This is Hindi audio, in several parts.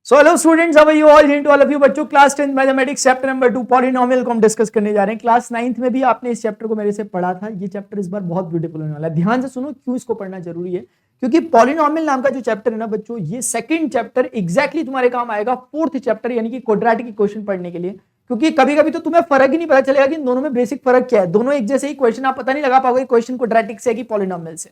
So hello students, how are you all? To all of you बच्चों, class 10th mathematics chapter number 2 polynomial को हम डिस्कस करने जा रहे हैं। क्लास 9th में भी आपने इस चैप्टर को मेरे से पढ़ा था। ये चैप्टर इस बार बहुत ब्यूटीफुल होने वाला है। ध्यान से सुनो क्यों इसको पढ़ना जरूरी है, क्योंकि पॉलिनोमियल नाम का जो चैप्टर है ना बच्चों, ये सेकंड चैप्टर एग्जैक्टली तुम्हारे काम आएगा फोर्थ चैप्टर यानी कि क्वाड्रेटिक इक्वेशन पढ़ने के लिए। क्योंकि कभी कभी तो तुम्हें फर्क ही नहीं पता चलेगा कि दोनों में बेसिक फर्क क्या है। दोनों एक जैसे ही क्वेश्चन, आप पता नहीं लगा पाओगे क्वेश्चन क्वाड्रेटिक से है कि पॉलिनोमियल से।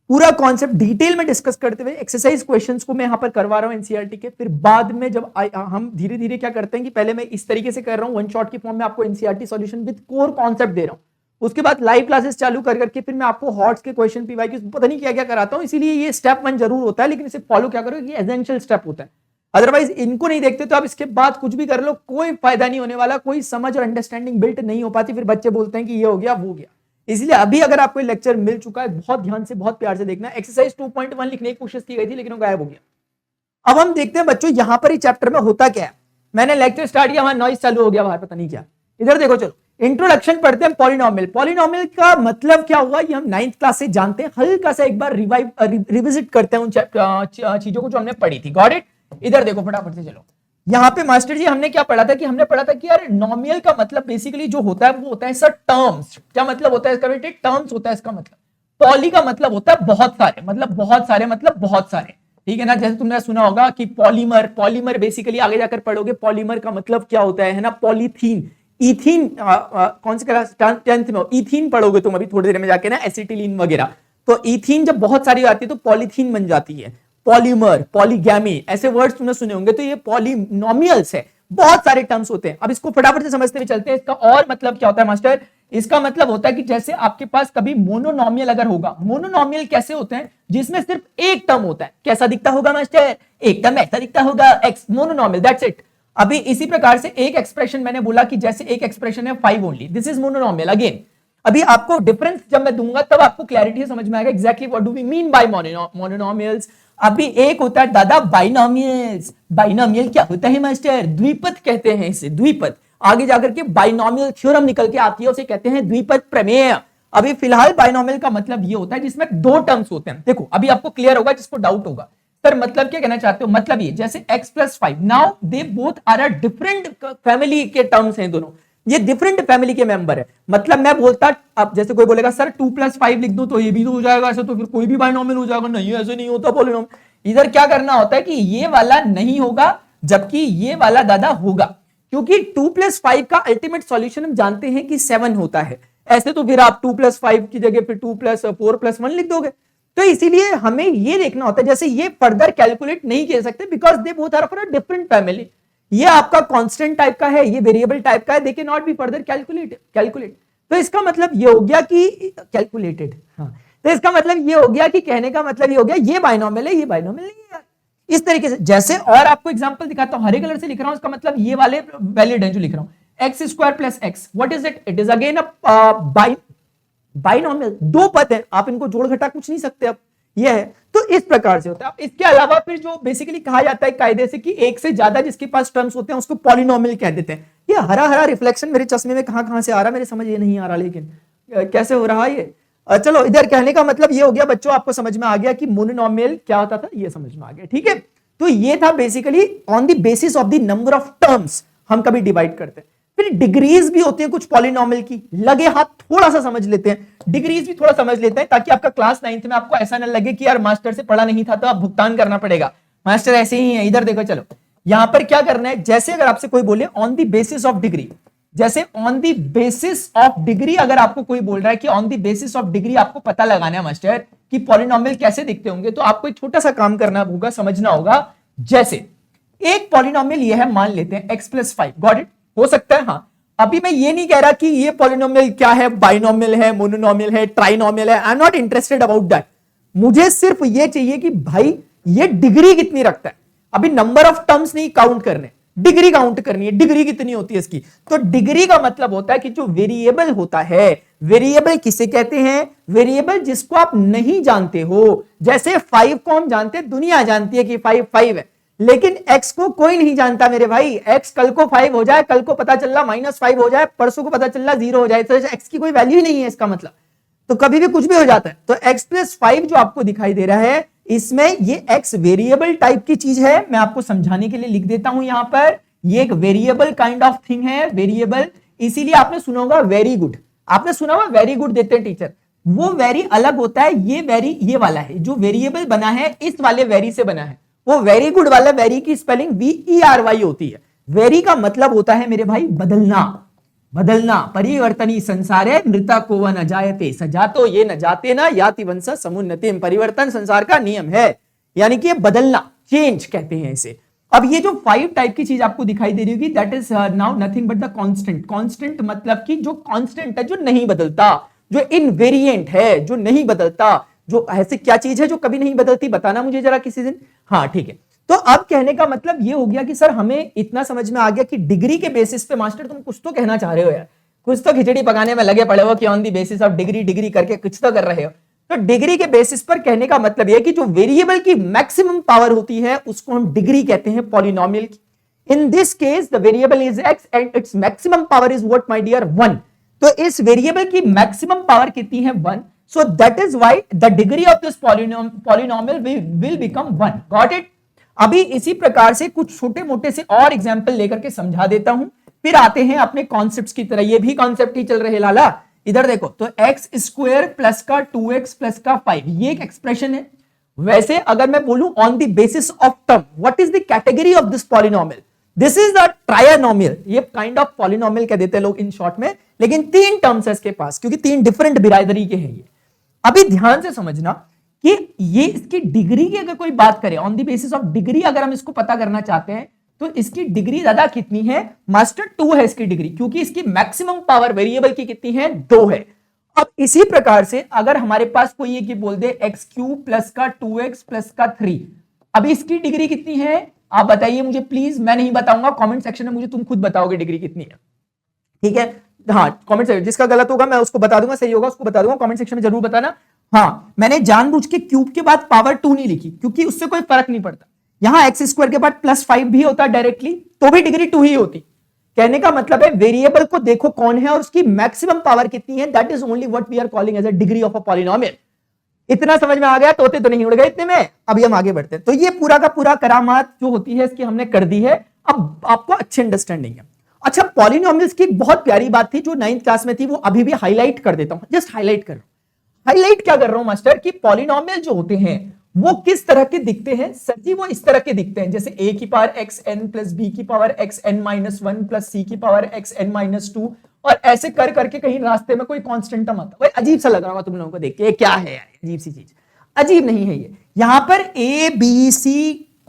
पूरा कॉन्सेप्ट डिटेल में डिस्कस करते हुए एक्सरसाइज क्वेश्चंस को मैं यहां पर करवा रहा हूं एनसीईआरटी के। फिर बाद में जब हम धीरे धीरे क्या करते हैं कि पहले मैं इस तरीके से कर रहा हूं, वन शॉट की फॉर्म में आपको NCERT solution with core concept दे रहा हूं। उसके बाद लाइव क्लासेस चालू कर करके फिर मैं आपको हॉट्स के क्वेश्चन पीवाईक्यूज पता नहीं क्या क्या कराता हूं। इसीलिए ये स्टेप 1 जरूर होता है, लेकिन इसे फॉलो क्या करो, ये एसेंशियल स्टेप होता है। अदरवाइज इनको नहीं देखते तो आप इसके बाद कुछ भी कर लो, कोई फायदा नहीं होने वाला, कोई समझ और अंडरस्टैंडिंग बिल्ट नहीं हो पाती। फिर बच्चे बोलते हैं कि ये हो गया वो गया। इसलिए अभी अगर आपको लेक्चर मिल चुका है, बहुत ध्यान से बहुत प्यार से देखना। एक्सरसाइज 2.1 लिखने की कोशिश की गई थी, लेकिन वो गायब हो गया। अब हम देखते हैं बच्चों यहां पर ही चैप्टर में होता क्या है। मैंने लेक्चर स्टार्ट किया, वहां नॉइज चालू हो गया बाहर, पता नहीं क्या। इधर देखो, चलो इंट्रोडक्शन पढ़ते हैं। पॉलिनोमियल, पॉलिनोमियल का मतलब क्या हुआ ये हम 9th क्लास से जानते हैं। हल्का सा एक बार रिविजिट करते हैं उन चीजों को जो हमने पढ़ी थी। Got it? इधर देखो फटाफट से, चलो यहां पे मास्टर जी हमने क्या पढ़ा था कि हमने पढ़ा था कि यार नॉमियल का मतलब बेसिकली जो होता है वो होता है सर टर्म्स। क्या मतलब होता है इसका बेटे? टर्म्स होता है इसका मतलब। पॉली का मतलब होता है बहुत सारे, मतलब बहुत सारे, मतलब बहुत सारे, ठीक है ना। जैसे तुमने सुना होगा कि पॉलीमर, पॉलीमर बेसिकली आगे जाकर पढ़ोगे पॉलीमर का मतलब क्या होता है ना। पॉलीथीन, इथीन, कौन सी क्लास? 10th में इथीन पढ़ोगे तुम अभी थोड़ी देर में जाके ना, एसिटिलीन वगैरह। तो इथीन जब बहुत सारी आती है तो पॉलीथीन बन जाती है। पॉलीमर, पॉलीगैमी, ऐसे वर्ड्स तुमने सुने होंगे। तो ये पॉलिनोमियल्स है, बहुत सारे टर्म्स होते हैं। अब इसको फटाफट से समझते हुए चलते हैं। इसका और मतलब क्या होता है मास्टर? इसका मतलब होता है कि जैसे आपके पास कभी मोनोनोमियल अगर होगा, मोनोनोमियल कैसे होते हैं? जिसमें सिर्फ एक टर्म होता है। कैसा दिखता होगा मास्टर? एक टर्म ऐसा दिखता होगा, एक्स, मोनोनोमियल, दैट्स इट। अभी इसी प्रकार से एक एक्सप्रेशन मैंने बोला कि जैसे एक एक्सप्रेशन है 5 only, this is monomial. Again अभी आपको डिफरेंस जब मैं दूंगा तब आपको क्लैरिटी समझ में आएगा exactly what do we mean by mononomials. अभी एक होता है दादा बाइनोमियल्स। बाइनोमियल क्या होता है मास्टर? द्विपद कहते हैं इसे, द्विपद। आगे जाकर के बाइनोमियल थ्योरम निकल के आती है, उसे कहते हैं द्विपद प्रमेय। अभी फिलहाल बाइनोमियल का मतलब ये होता है जिसमें दो टर्म्स होते हैं। देखो अभी आपको क्लियर होगा जिसको डाउट होगा, सर मतलब क्या कहना चाहते हो? मतलब ये जैसे x + 5, now they both are a different family के टर्म्स हैं दोनों, ये डिफरेंट फैमिली के मेंबर है। मतलब मैं बोलता, अब जैसे कोई बोलेगा सर 2 + 5 लिख दो तो ये भी तो हो जाएगा, ऐसे तो फिर कोई भी बाइनोमियल हो जाएगा। नहीं, ऐसे नहीं होता पॉलिनोमियल। इधर क्या करना होता है कि ये वाला नहीं होगा जबकि ये वाला दादा होगा, क्योंकि 2 + 5 का अल्टीमेट सॉल्यूशन हम जानते हैं कि 7 होता है। ऐसे तो फिर आप 2 + 5 की जगह फिर 2 + 4 + 1 लिख दोगे। तो इसीलिए हमें ये देखना होता है, जैसे ये फर्दर कैलकुलेट नहीं कर सकते because they both are from a different family. ये आपका कांस्टेंट टाइप का है, ये वेरिएबल टाइप का है, they can not be further calculate. तो इसका मतलब ये हो गया कि कैलकुलेटेड, हाँ। तो इसका मतलब ये हो गया कि कहने का मतलब ये हो गया ये बाइनोमियल है, ये बाइनोमियल नहीं है। इस तरीके से जैसे और आपको एग्जांपल दिखाता हूं, हरे कलर से लिख रहा हूं, इसका मतलब ये वाले वैलिड है जो लिख रहा हूं। x² + x, what is it? It is again a binomial. दो पद है, आप इनको जोड़ घटा कुछ नहीं सकते। अब ये है, तो इस प्रकार से होता है। इसके अलावा फिर जो बेसिकली कहा जाता है कायदे से कि एक से ज्यादा जिसके पास टर्म्स होते हैं उसको पॉलिनोमियल कह देते हैं। ये हरा हरा रिफ्लेक्शन मेरे चश्मे में कहां कहां से आ रहा है, मेरे समझ ये नहीं आ रहा, लेकिन कैसे हो रहा है ये। चलो इधर कहने का मतलब ये हो गया बच्चों, आपको समझ में आ गया कि मोनोनोमियल क्या होता था, ये समझ में आ गया, ठीक है। तो ये था basically on the basis of the number of terms हम कभी डिवाइड करते हैं। फिर डिग्रीज भी होती है कुछ पॉलिनोमियल की, लगे हाथ थोड़ा सा समझ लेते हैं। डिग्रीज भी थोड़ा समझ लेते हैं ताकि आपका क्लास 9th में आपको ऐसा ना लगे कि यार मास्टर से पढ़ा नहीं था तो आप भुगतान करना पड़ेगा, मास्टर ऐसे ही है। इधर देखो, चलो यहां पर क्या करना है, जैसे अगर आपसे कोई बोले on the basis of degree, जैसे on the basis of degree अगर आपको कोई बोल रहा है कि on the basis of degree आपको पता लगाना है मास्टर कि पॉलिनोमियल कैसे दिखते होंगे, तो आपको एक छोटा सा काम करना होगा, समझना होगा। जैसे एक पॉलिनोमियल ये है, मान लेते हैं x + 5, गॉट इट? हो सकता है, हाँ। अभी मैं ये नहीं कह रहा कि ये पॉलिनोमियल क्या है, बाइनोमियल है, मोनोनोमियल है, ट्राइनोमियल है। आई am not interested about that. मुझे सिर्फ ये चाहिए कि भाई ये डिग्री कितनी रखता है। अभी नंबर ऑफ टर्म्स नहीं काउंट करने, डिग्री काउंट करनी है। डिग्री कितनी होती है इसकी? तो डिग्री का मतलब होता है कि जो वेरिएबल होता है, वेरिएबल किसे कहते हैं? वेरिएबल जिसको आप नहीं जानते हो। जैसे 5 को हम जानते हैं, दुनिया जानती है कि 5 है, लेकिन x को कोई नहीं जानता मेरे भाई। x कल को 5 हो जाए, कल को पता चल रहा -5 हो जाए, परसों को पता चल रहा 0 हो जाए, तो x की कोई वैल्यू ही नहीं है इसका मतलब। तो कभी भी कुछ भी हो जाता है। तो x + 5 जो आपको दिखाई दे रहा है, इसमें ये x वेरिएबल टाइप की चीज है, मैं आपको समझाने के लिए लिख देता हूं यहां पर, ये एक वेरिएबल काइंड ऑफ थिंग है, वेरिएबल। इसीलिए आपने सुना होगा वेरी गुड, आपने सुना होगा वेरी गुड देते हैं टीचर, वो वेरी अलग होता है, ये वेरी ये वाला है, जो वेरिएबल बना है इस वाले वेरी से बना है, वो वेरी गुड वाला वेरी की स्पेलिंग VERY होती है। वेरी का मतलब होता है मेरे भाई बदलना, बदलना, परिवर्तनी संसार है, मृता को व न जायते, सजातो ये न जाते ना, याति वंश समुन्नतिम, परिवर्तन संसार का नियम है, यानी कि बदलना, चेंज कहते हैं इसे। अब ये जो 5 टाइप की चीज आपको दिखाई दे रही होगी, that is now nothing but the constant. Constant मतलब कि जो कांस्टेंट है, जो नहीं बदलता, जो इनवेरिएंट है, जो नहीं बदलता, जो ऐसे क्या चीज है जो कभी नहीं बदलती, बताना मुझे जरा किसी दिन। हाँ ठीक है, तो अब कहने का मतलब ये हो गया कि सर हमें इतना समझ में आ गया कि डिग्री के बेसिस पे, मास्टर तुम कुछ तो कहना चाह रहे हो यार, कुछ तो खिचड़ी पकाने में लगे पड़े हो कि on the basis of degree, degree करके कुछ तो कर रहे हो। तो डिग्री के बेसिस पर कहने का मतलब यह कि जो वेरिएबल की मैक्सिमम पावर होती है उसको हम डिग्री कहते हैं पॉलिनोमियल की। In this case the variable is x and its maximum power is what my dear 1। तो इस वेरिएबल की मैक्सिमम पावर कितनी है 1, so that is why the degree of this polynomial will become 1। Got it. अभी इसी प्रकार से कुछ छोटे मोटे से और एग्जांपल लेकर के समझा देता हूं, फिर आते हैं अपने कॉन्सेप्ट्स की तरह। ये भी कॉन्सेप्ट ही चल रहे लाला, इधर देखो, तो एक्स स्क्वायर प्लस का 2x प्लस का 5, ये एक एक्सप्रेशन है। वैसे अगर मैं बोलूं on the basis of term, what is the category of this polynomial, this is the trinomial. ये काइंड ऑफ पॉलिनोमियल कह देते हैं लोग इन शॉर्ट में, लेकिन 3 टर्म्स है इसके पास, क्योंकि 3 डिफरेंट बिरादरी के हैं ये। अभी ध्यान से समझना कि ये इसकी डिग्री की अगर कोई बात करे, on the basis of degree अगर हम इसको पता करना चाहते हैं, तो इसकी डिग्री दादा कितनी है मास्टर 2 है इसकी डिग्री, क्योंकि इसकी मैक्सिमम पावर वेरिएबल की कितनी है 2 है। अब इसी प्रकार से अगर हमारे पास कोई ये कि बोल दे एक्स क्यूब प्लस का 2x प्लस का 3, अब इसकी डिग्री कितनी है आप बताइए मुझे प्लीज, मैं नहीं बताऊंगा, कमेंट सेक्शन में मुझे तुम खुद बताओगे डिग्री कितनी है, ठीक है। हाँ कमेंट सेक्शन, जिसका गलत होगा मैं उसको बता दूंगा, सही होगा उसको बता दूंगा, कमेंट सेक्शन में जरूर बताना। हाँ मैंने जानबूझ के क्यूब के बाद पावर 2 नहीं लिखी, क्योंकि उससे कोई फर्क नहीं पड़ता। यहां एक्स स्क्वायर के बाद +5 भी होता डायरेक्टली, तो भी डिग्री 2 ही होती। कहने का मतलब है वेरिएबल को देखो कौन है और उसकी मैक्सिमम पावर कितनी है, that is only what we are calling as a degree of a polynomial. इतना समझ में आ गया? तोते तो नहीं उड़ गए इतने में। अभी हम आगे बढ़ते हैं। तो ये पूरा का पूरा करामात जो होती है इसकी हमने कर दी है, अब आपको अच्छी अंडरस्टैंडिंग है। अच्छा, पॉलिनोमियल्स की बहुत प्यारी बात थी जो 9th क्लास में थी, वो अभी भी हाईलाइट कर देता हूं, जस्ट हाईलाइट कर रहा हूं। हाईलाइट क्या कर रहा हूं मास्टर, कि पॉलिनोमियल जो होते हैं वो किस तरह के दिखते हैं। सर जी वो इस तरह के दिखते हैं जैसे a की पावर xn प्लस b की पावर xn-1 प्लस c की पावर xn-2, और ऐसे कर करके कहीं रास्ते में कोई कांस्टेंट टर्म आता है। अजीब सा लग रहा होगा तुम लोगों को देख के, क्या है यार अजीब सी चीज। अजीब नहीं है ये। यहां पर a b c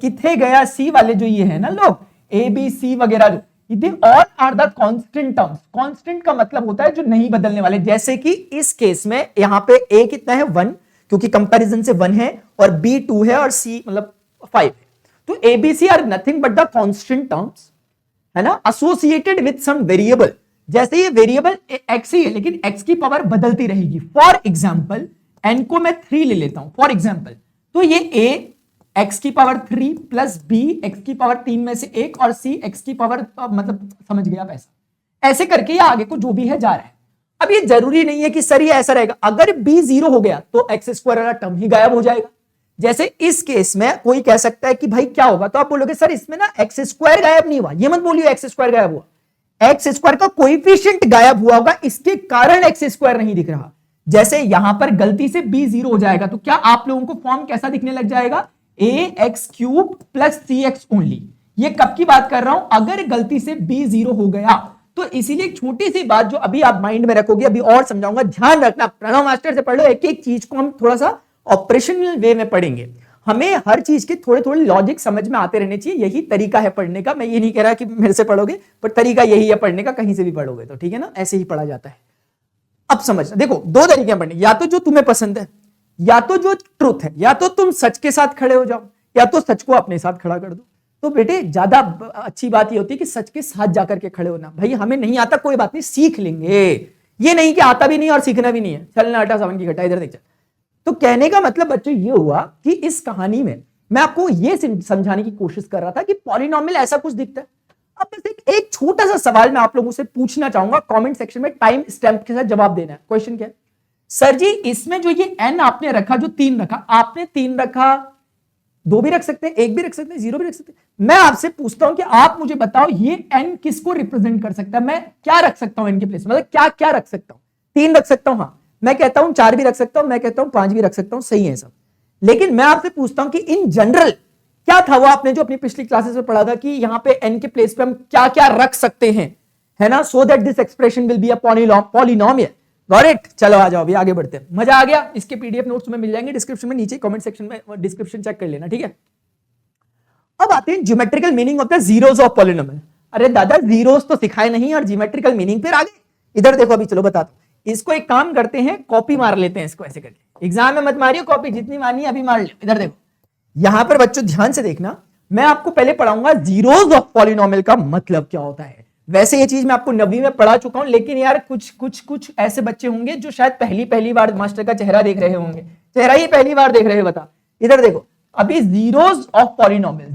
किथे गया, c वाले जो ये है ना लोग, a b c वगैरह जो, ये all are the constant terms. Constant का मतलब होता है जो नहीं बदलने वाले। जैसे कि इस केस में यहां पे a कितना है 1, क्योंकि कंपैरिजन से 1 है, और b 2 है, और c मतलब 5 है। तो a b c are nothing but the constant terms, है ना, एसोसिएटेड विद सम वेरिएबल। जैसे ये वेरिएबल x ही है, लेकिन x की पावर बदलती रहेगी। फॉर एग्जाम्पल n को मैं 3 ले लेता हूं फॉर एग्जाम्पल, तो ये a x की पावर 3 प्लस b x की पावर 3 में से 1 और c x की पावर मतलब समझ गया आप, ऐसे करके ये आगे को जो भी है जा रहा है। अब ये जरूरी नहीं है कि सर ये ऐसा रहेगा, अगर b 0 हो गया तो एक्स स्क्वायर वाला टर्म ही गायब हो जाएगा। जैसे इस केस में कोई कह सकता है कि भाई क्या होगा, तो आप बोलोगे सर इसमें ना एक्स स्क्वायर गायब नहीं हुआ, ये मत बोलिए एक्स स्क्वायर गायब हुआ, एक्स स्क्वायर का कोएफिशिएंट गायब हुआ होगा, इसके कारण एक्स स्क्वायर नहीं दिख रहा। जैसे यहां पर गलती से b 0 हो जाएगा तो क्या आप लोगों को फॉर्म कैसा दिखने लग जाएगा, ax³ प्लस cx ओनली। ये कब की बात कर रहा हूं, अगर गलती से b 0 हो गया तो। इसीलिए एक छोटी सी बात जो अभी आप माइंड में रखोगे, अभी और समझाऊंगा, ध्यान रखना, प्रणव मास्टर से पढ़ लो, एक एक चीज को हम थोड़ा सा ऑपरेशनल वे में पढ़ेंगे। हमें हर चीज के थोड़े थोड़े लॉजिक समझ में आते रहने चाहिए, यही तरीका है पढ़ने का। मैं ये नहीं कह रहा कि मेरे से पढ़ोगे, पर तरीका यही है पढ़ने का, कहीं से भी पढ़ोगे तो ठीक है ना, ऐसे ही पढ़ा जाता है। अब समझना, देखो 2 तरीके हैं पढ़ने, या तो जो तुम्हें पसंद है, या तो जो ट्रुथ है, या तो तुम सच के साथ खड़े हो जाओ, या तो सच को अपने साथ खड़ा कर दो। तो बेटे ज्यादा अच्छी बात ये होती है कि सच के साथ जाकर के खड़े होना। भाई हमें नहीं आता कोई बात नहीं, सीख लेंगे, ये नहीं कि आता भी नहीं और सीखना भी नहीं है, चलना आटा सावन की घटा, इधर देख चल। तो कहने का मतलब बच्चों ये हुआ कि इस कहानी में मैं आपको ये समझाने की कोशिश कर रहा था कि पॉलिनोमियल ऐसा कुछ दिखता है। अब बस एक छोटा सा सवाल मैं आप लोगों से पूछना चाहूंगा, कमेंट सेक्शन में टाइम स्टैंप के साथ जवाब देना है। क्वेश्चन क्या है, सर जी इसमें जो ये n आपने रखा, जो 3 रखा, आपने 3 रखा, 2 भी रख सकते हैं, 1 भी रख सकते हैं, 0 भी रख सकते हैं। मैं आपसे पूछता हूं कि आप मुझे बताओ ये n किसको रिप्रेजेंट कर सकता है? मैं क्या रख सकता हूं n के प्लेस, मतलब क्या क्या रख सकता हूं? 3 रख सकता हूं, हाँ। मैं कहता हूं 4 भी रख सकता हूं, मैं कहता हूं 5 भी रख सकता हूं, सही है सब। लेकिन मैं आपसे पूछता हूं कि इन जनरल क्या था वो आपने जो अपनी पिछली क्लासेस में पढ़ा था कि यहां पे n के प्लेस पे हम क्या क्या रख सकते हैं, है ना, so that this expression will be a polynomial. Got it? चलो आ जाओ अभी आगे बढ़ते हैं। मजा आ गया? इसके पीडीएफ नोट्स तुम्हें मिल जाएंगे डिस्क्रिप्शन में, नीचे कमेंट सेक्शन में डिस्क्रिप्शन चेक कर लेना, ठीक है। अब आते हैं geometrical meaning of the zeros of polynomial. अरे दादा जीरोस तो सिखाए नहीं और ज्योमेट्रिकल मीनिंग फिर आगे। इधर देखो अभी, चलो बताता हूं। इसको एक काम करते हैं, कॉपी मार लेते हैं इसको ऐसे करके। एग्जाम में मत मारियो कॉपी, जितनी मारनी है अभी मार लो। इधर देखो, यहां पर बच्चों ध्यान से देखना, मैं आपको पहले पढ़ाऊंगा जीरोस ऑफ पॉलिनोमियल का मतलब क्या होता है। वैसे ये चीज मैं आपको 9वीं में पढ़ा चुका हूं, लेकिन यार कुछ ऐसे बच्चे होंगे जो शायद पहली बार मास्टर का चेहरा देख रहे होंगे। चेहरा ही पहली बार देख रहे हैं, बता। इधर देखो अभी जीरोस ऑफ पॉलिनोमियल,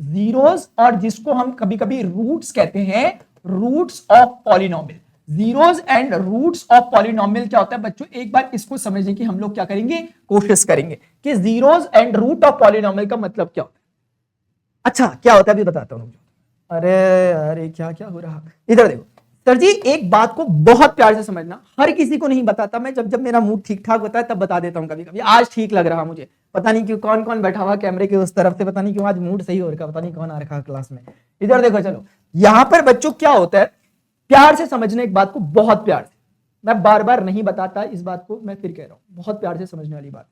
जीरोस और जिसको हम कभी कभी रूट्स कहते हैं, roots of polynomial. Zeros and roots of polynomial क्या होता है बच्चों, एक बार इसको समझने की हम लोग क्या करेंगे, कोशिश करेंगे कि zeros and root of polynomial का मतलब क्या होता है। अच्छा क्या होता है अभी बताता हूं। अरे अरे क्या क्या हो रहा, इधर देखो सर जी, एक बात को बहुत प्यार से समझना, हर किसी को नहीं बताता मैं, जब मेरा मूड ठीक ठाक होता है तब बता देता हूं। कभी कभी आज ठीक लग रहा मुझे, पता नहीं क्यों, कौन कौन बैठा हुआ कैमरे के उस तरफ से, पता नहीं क्यों आज मूड सही हो रखा, पता नहीं कौन आ रखा क्लास में। इधर देखो, चलो यहां पर बच्चों क्या होता है, प्यार से समझना एक बात को, बहुत प्यार से। मैं बार बार नहीं बताता इस बात को, मैं फिर कह रहा हूं, बहुत प्यार से समझने वाली बात।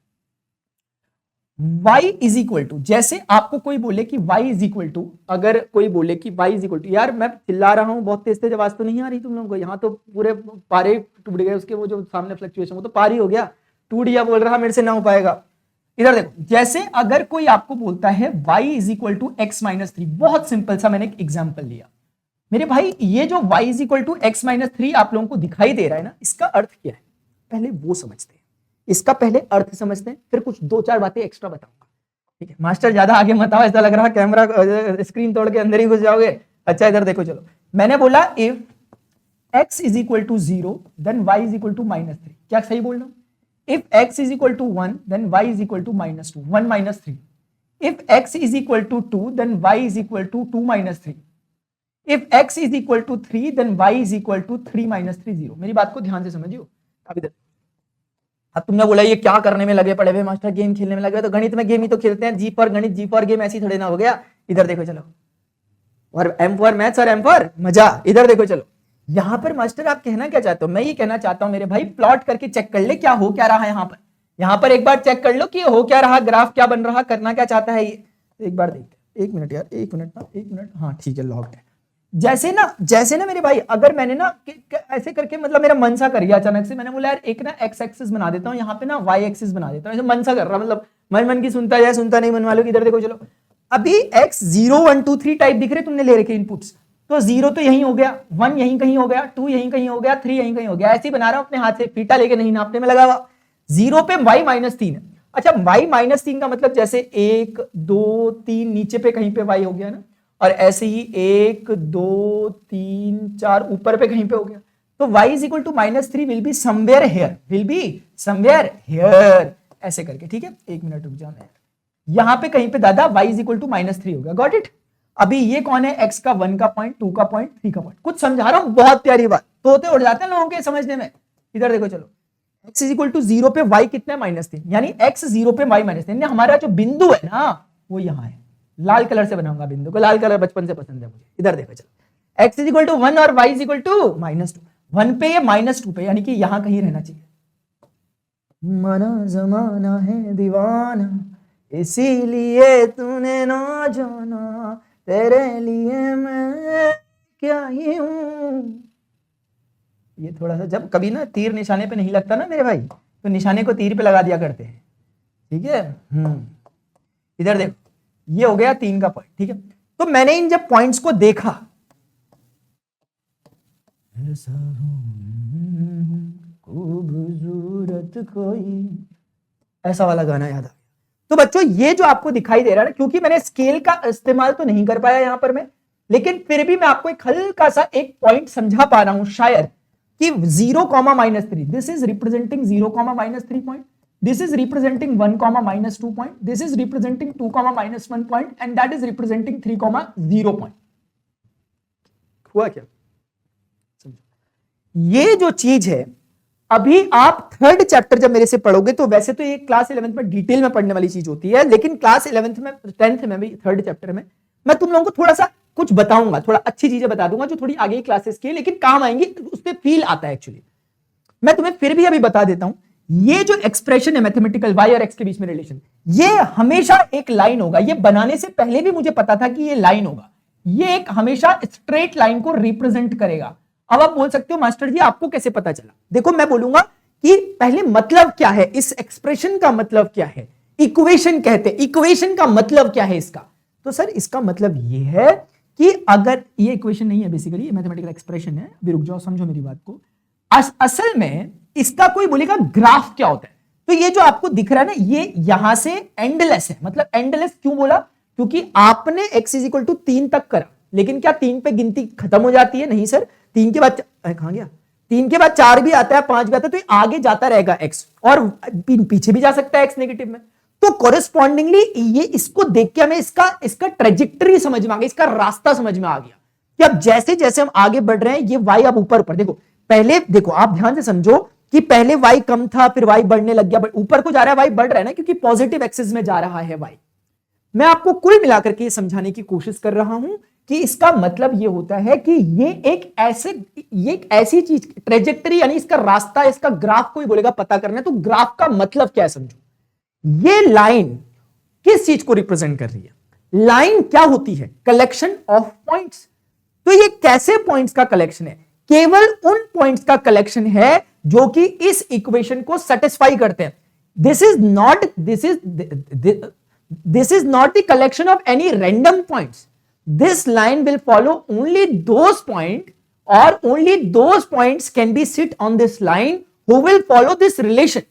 y इज इक्वल टू, जैसे आपको कोई बोले कि y इज इक्वल टू, अगर कोई बोले कि y इज इक्वल टू, यार मैं चिल्ला रहा हूं बहुत तेज तेज, आवाज तो नहीं आ रही तुम लोगों को? यहाँ तो पूरे पारे टूट गए उसके, वो जो सामने फ्लक्चुएशन वो तो पार ही हो गया, टूट गया, बोल रहा मेरे से ना हो पाएगा। इधर देखो, जैसे अगर कोई आपको बोलता है y is equal to x minus 3, बहुत सिंपल सा मैंने एक एग्जाम्पल लिया मेरे भाई, ये जो y is equal to x minus 3 आप लोगों को दिखाई दे रहा है ना, इसका अर्थ क्या है पहले वो समझते हैं, इसका पहले अर्थ समझते हैं, फिर कुछ 2-4 बातें एक्स्ट्रा बताऊंगा, ठीक है। मास्टर ज्यादा आगे मत आओ, ऐसा लग रहा कैमरा स्क्रीन तोड़ के अंदर ही घुस जाओगे। अच्छा इधर देखो, चलो मैंने बोला if x is equal to 0 then y is equal to minus 3, क्या सही बोल रहा हूं? If x is equal to 1 then y is equal to minus 2, 1 minus 3। If x is equal to 2 then y is equal to 2 minus 3। If x is equal to 3 then y is equal to 3 minus 3, 0। मेरी बात को ध्यान से समझियो। अब इधर, अब तुमने बोला ये क्या करने में लगे पड़े हुए मास्टर, गेम खेलने में लगे, तो गणित में गेम ही तो खेलते हैं, जी फॉर गणित, जी फॉर गेम, ऐसी थोड़े ना हो गया। इधर देखो चलो, और एम फॉर मैथ्स और एम फॉर मजा। इधर देखो चलो, यहां पर मास्टर आप कहना क्या चाहते हो? मैं ये कहना चाहता हूं मेरे भाई, प्लॉट करके चेक कर ले क्या हो क्या रहा है यहां पर एक बार चेक कर लो कि हो क्या रहा, ग्राफ क्या बन रहा, करना क्या चाहता है ये, एक बार देखते। 1 मिनट यार, 1 मिनट ना, 1 मिनट, हाँ ठीक है, लॉक्ड है। जैसे ना मेरे भाई, अगर मैंने ना ऐसे करके, मतलब मेरा मन सा कर गया अचानक से, मैंने बोला यार एक ना एक्स एक्सिस बना देता हूं, यहाँ पे ना वाई एक्सिस बना देता हूं, ऐसे मन सा कर रहा, मतलब मन की सुनता जाए, सुनता नहीं मन वालों की। इधर देखो चलो, अभी x 0 1 2 3 टाइप दिख रहे तुमने ले रखे इनपुट्स, तो 0 तो यहीं हो गया, 1 यहीं कहीं हो गया, 2 यहीं कहीं हो गया, 3 यहीं कहीं हो गया, ऐसे ही बना रहा हूं अपने हाथ से, फीटा लेके नहीं नापने में लगा हुआ। 0 पे y माइनस 3 है। अच्छा y माइनस 3 का मतलब जैसे 1 2 3 नीचे पे कहीं पे y हो गया ना, और ऐसे ही 1 2 3 4 ऊपर पे कहीं पे हो गया, तो y is equal to minus 3 will be somewhere here, will be somewhere here, ऐसे करके, ठीक है। 1 मिनट रुक जाना है, यहां पे कहीं पे दादा y is equal to minus 3 हो गया, गॉट इट। अभी ये कौन है, x का 1 का पॉइंट, 2 का पॉइंट, 3 का पॉइंट, कुछ समझा रहा हूं, बहुत प्यारी बात, तोते उड़ जाते हैं लोगों के समझने में। इधर देखो चलो, x इज इक्वल टू 0 पे y कितना है, माइनस 3, यानी x 0 पे y माइनस 3, हमारा जो बिंदु है ना वो यहां है। लाल कलर से बनाऊंगा बिंदु को, लाल कलर बचपन से पसंद है मुझे। इधर देखो चलो, x इज इक्वल टू 1 और y is equal to minus 2, 1 पे या माइनस 2 पे, यानी कि यहां कहीं रहना चाहिए। मना जमाना है दीवाना, इसीलिए तूने ना जाना, तेरे लिए मैं क्या ही हूं। ये थोड़ा सा, जब कभी ना तीर निशाने पे नहीं लगता ना मेरे भाई, तो निशाने को तीर पे लगा दिया करते हैं, ठीक है। इधर देखो, ये हो गया 3 का पॉइंट, ठीक है। तो मैंने इन जब पॉइंट्स को देखा, खूबसूरत कोई, ऐसा वाला गाना याद आ गया। तो बच्चों ये जो आपको दिखाई दे रहा है ना, क्योंकि मैंने स्केल का इस्तेमाल तो नहीं कर पाया यहां पर मैं, लेकिन फिर भी मैं आपको एक हल्का सा एक पॉइंट समझा पा रहा हूं शायद, कि 0, -3, this is representing 0, -3 point, this is representing 1, -2 point, this is representing 2, -1 point and that is representing 3, 0 point. हुआ क्या? ये जो चीज है, अभी आप थर्ड चैप्टर जब मेरे से पढ़ोगे तो वैसे तो ये क्लास 11th में डिटेल में पढ़ने वाली चीज होती है, लेकिन क्लास 11th में 10th में भी थर्ड चैप्टर में मैं तुम लोगों को थोड़ा सा कुछ बताऊंगा, थोड़ा अच्छी चीजें बता दूंगा जो थोड़ी आगे क्लासेस की, लेकिन काम आएंगी, उससे फील आता है एक्चुअली। मैं तुम्हें फिर भी अभी बता देता हूं, ये जो एक्सप्रेशन है मैथमेटिकल y और x के बीच में रिलेशन, ये हमेशा एक लाइन होगा। ये बनाने से पहले भी मुझे पता था कि ये लाइन होगा। ये एक हमेशा स्ट्रेट लाइन को रिप्रेजेंट करेगा। अब आप बोल सकते हो मास्टर जी आपको कैसे पता चला? देखो मैं बोलूंगा कि पहले मतलब क्या है, इस एक्सप्रेशन का मतलब क्या है। इक्वेशन कहते हैं, इक्वेशन का मतलब क्या है इसका? तो सर इसका मतलब ये है कि अगर ये इक्वेशन नहीं है, बेसिकली ये मैथमेटिकल एक्सप्रेशन है। अभी रुक जाओ, समझो मेरी बात को। असल में इसका कोई बोलेगा ग्राफ क्या होता है, तो ये जो आपको दिख रहा है ना, ये यहां से एंडलेस है। मतलब एंडलेस क्यों बोला? क्योंकि आपने x = 3 तक करा, लेकिन क्या 3 पे गिनती खत्म हो जाती है? नहीं सर, 3 के बाद कहां गया, 3 के बाद 4 भी आता है, 5 भी आता है, तो ये आगे जाता रहेगा x, और पीछे भी जा सकता है x नेगेटिव में। तो कोरेस्पॉन्डिंगली ये इसको देख के हमें इसका ट्रेजेक्टरी समझ में आ गया, इसका रास्ता समझ में आ गया कि अब जैसे जैसे हम आगे बढ़ रहे हैं, ये y अब ऊपर ऊपर देखो। पहले देखो, आप ध्यान से समझो कि पहले y कम था, फिर y बढ़ने लग गया, ऊपर को जा रहा है, y बढ़ रहा है ना, क्योंकि पॉजिटिव एक्सिस में जा रहा है y। मैं आपको कुल मिलाकर के समझाने की कोशिश कर रहा हूं कि इसका मतलब ये होता है कि ये एक ऐसी चीज, ट्रेजेक्टरी यानी इसका रास्ता, इसका ग्राफ कोई बोलेगा पता करना है, तो ग्राफ का मतलब क्या है समझो। ये लाइन किस चीज को रिप्रेजेंट कर रही है? लाइन क्या होती है? Collection of points. तो ये कैसे पॉइंट्स का कलेक्शन है? केवल उन पॉइंट्स का कलेक्शन है जो कि इस इक्वेशन को सेटिस्फाई करते हैं। This is not the collection of any random points. This line will follow only those point, और only those points can be sit on this line who will follow this relation.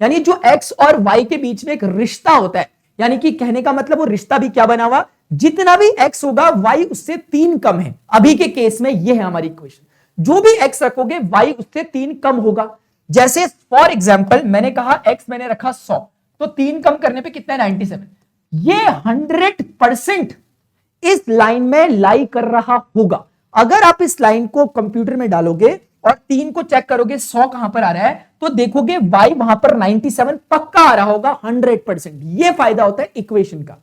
यानी जो x और y के बीच में एक रिश्ता होता है, यानी कि कहने का मतलब वो रिश्ता भी क्या बना हुआ, जितना भी x होगा y उससे 3 कम है। अभी के केस में ये है हमारी इक्वेशन, जो भी x रखोगे y उससे 3 कम होगा। जैसे फॉर एग्जांपल मैंने कहा x मैंने रखा 100, तो 3 कम करने पे कितना है? 97। ये 100% इस लाइन में लाई कर रहा होगा। अगर आप इस लाइन को कंप्यूटर में डालोगे और 3 को चेक करोगे 100 कहां पर आ रहा है, तो देखोगे y वहां पर 97 पक्का आ रहा होगा 100%। ये फायदा होता है इक्वेशन का,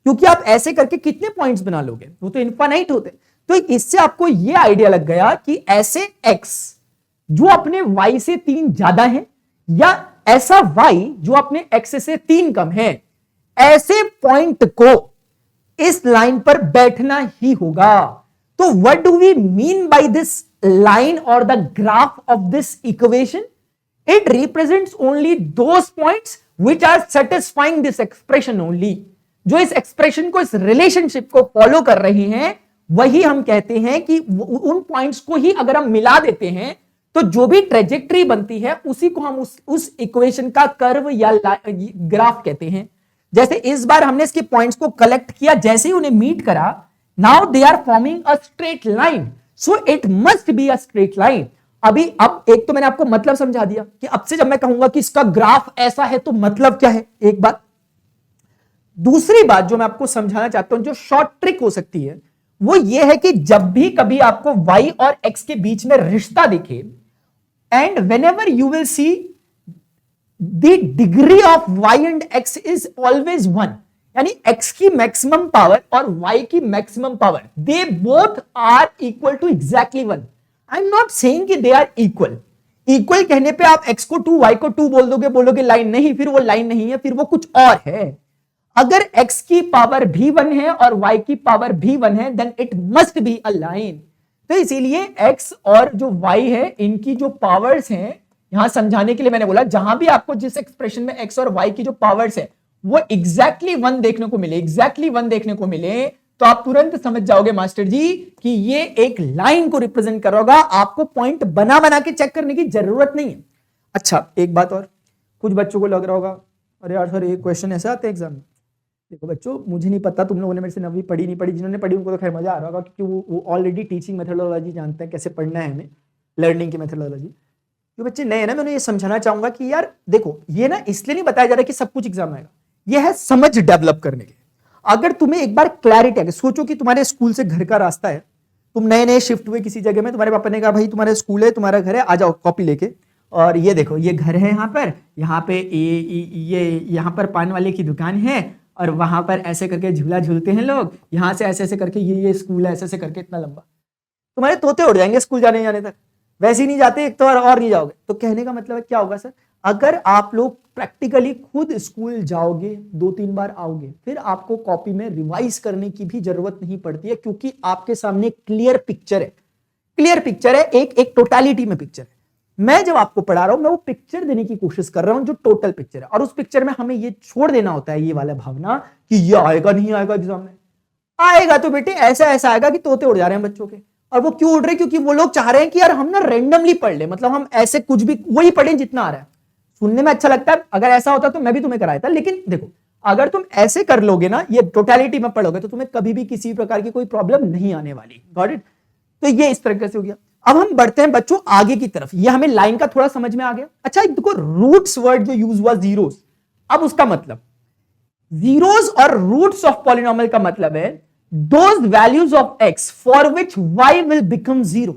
क्योंकि आप ऐसे करके कितने पॉइंट्स बना लोगे, वो तो इनफाइनाइट होते। तो इससे आपको ये आइडिया लग गया कि ऐसे x जो अपने y से 3 ज्यादा है, या ऐसा y जो अपने x से 3 कम है, ऐसे पॉइंट को इस लाइन पर बैठना ही होगा। तो what do we mean by this line or the graph of this equation? It represents only those points which are satisfying this expression only. जो इस एक्सप्रेशन को, इस रिलेशनशिप को फॉलो कर रही हैं, वही हम कहते हैं कि उन पॉइंट्स को ही अगर हम मिला देते हैं तो जो भी ट्रेजेक्टरी बनती है उसी को हम उस इक्वेशन का कर्व या ग्राफ कहते हैं। जैसे इस बार हमने इसके पॉइंट्स को कलेक्ट किया, जैसे ही उन्हें मीट करा, now they are forming a straight line, so it must be a straight line. अब एक तो मैंने आपको मतलब समझा दिया कि अब से जब मैं कहूंगा कि इसका ग्राफ ऐसा है तो मतलब क्या है, एक बात। दूसरी बात जो मैं आपको समझाना चाहता हूं, जो शॉर्ट ट्रिक हो सकती है, वो ये है कि जब भी कभी आपको y और x के बीच में रिश्ता दिखे, and whenever you will see the degree of y and x is always 1, यानी x की मैक्सिमम पावर और y की maximum power, they both are equal to exactly 1। I am not saying कि दे आर इक्वल। इक्वल कहने पे आप x को 2 y को 2 बोलोगे लाइन नहीं, फिर वो लाइन नहीं है, फिर वो कुछ और है। अगर x की पावर भी 1 है और y की पावर भी 1 है, then it must be a line. तो इसीलिए x और जो y है, इनकी जो पावर्स हैं, यहां समझाने के लिए मैंने बोला जहां भी आपको जिस एक्सप्रेशन में x और y की जो पावर्स है वो एग्जैक्टली 1 देखने को मिले, एग्जैक्टली 1 देखने को मिले, तो आप तुरंत समझ जाओगे मास्टर जी कि ये एक लाइन को रिप्रेजेंट कर रहा होगा। आपको पॉइंट बना बना के चेक करने की जरूरत नहीं है। अच्छा, एक बात और, कुछ बच्चों को लग रहा होगा अरे यार सर ये क्वेश्चन ऐसे आते हैं एग्जाम में। देखो बच्चों, मुझे नहीं पता तुम लोगों ने मेरे से 9वीं पढ़ी नहीं पढ़ी, जिन्होंने पढ़ी उनको तो खैर मजा आ रहा होगा, क्योंकि वो ऑलरेडी टीचिंग मेथोडोलॉजी जानते हैं, कैसे पढ़ना है हमें, लर्निंग की मेथोडोलॉजी। जो बच्चे नए हैं ना, मैं उन्हें ये समझाना चाहूंगा कि यार देखो, ये ना इसलिए नहीं बताया जा रहा कि सब कुछ एग्जाम आएगा, ये है समझ डेवलप करने के। अगर तुम्हें एक बार क्लैरिटी है, सोचो कि तुम्हारे स्कूल से घर का रास्ता है, तुम नए नए शिफ्ट हुए किसी जगह में, तुम्हारे पापा ने कहा भाई तुम्हारा स्कूल है, तुम्हारा घर है, आ जाओ कॉपी लेके, और ये देखो ये घर है, यहाँ पे ये यहाँ पर पान वाले की दुकान है, और वहां पर ऐसे करके झूला झूलते हैं लोग, यहां से ऐसे ऐसे करके ये स्कूल है, ऐसे ऐसे करके इतना लंबा, तुम्हारे तोते उड़ जाएंगे स्कूल जाने जाने तक, वैसे ही नहीं जाते एक तो, और नहीं जाओगे। तो कहने का मतलब है क्या होगा सर, अगर आप लोग प्रैक्टिकली खुद स्कूल जाओगे, 2-3 बार आओगे, फिर आपको कॉपी में रिवाइज करने की भी जरूरत नहीं पड़ती है, क्योंकि आपके सामने क्लियर पिक्चर है, क्लियर पिक्चर है, एक टोटालिटी में पिक्चर है। मैं जब आपको पढ़ा रहा हूं, मैं वो पिक्चर देने की कोशिश कर रहा हूं जो टोटल पिक्चर है, और उस पिक्चर में हमें ये छोड़ देना होता है, ये वाला भावना कि ये आएगा नहीं आएगा एग्जाम में। आएगा तो बेटे ऐसा ऐसा आएगा कि तोते उड़ जा रहे हैं बच्चों के। और वो क्यों उड़ रहे, क्योंकि वो लोग चाह रहे हैं कि यार हम ना रैंडमली पढ़ ले, मतलब हम ऐसे कुछ भी वही पढ़ें जितना आ रहा है, सुनने में अच्छा लगता है। अगर ऐसा होता तो मैं भी तुम्हें कराया था, लेकिन देखो अगर तुम ऐसे कर लोगे ना, ये टोटलिटी में पढ़ोगे, तो तुम्हें कभी भी किसी प्रकार की कोई प्रॉब्लम नहीं आने वाली। Got it? तो ये इस तरीके से हो गया। अब हम बढ़ते हैं बच्चों आगे की तरफ, ये हमें लाइन का थोड़ा समझ में आ गया। अच्छा देखो, रूट्स वर्ड जो यूज हुआ जीरोस, अब उसका मतलब जीरोस और रूट्स ऑफ पॉलिनोमियल का मतलब है those values of x for which y will become 0,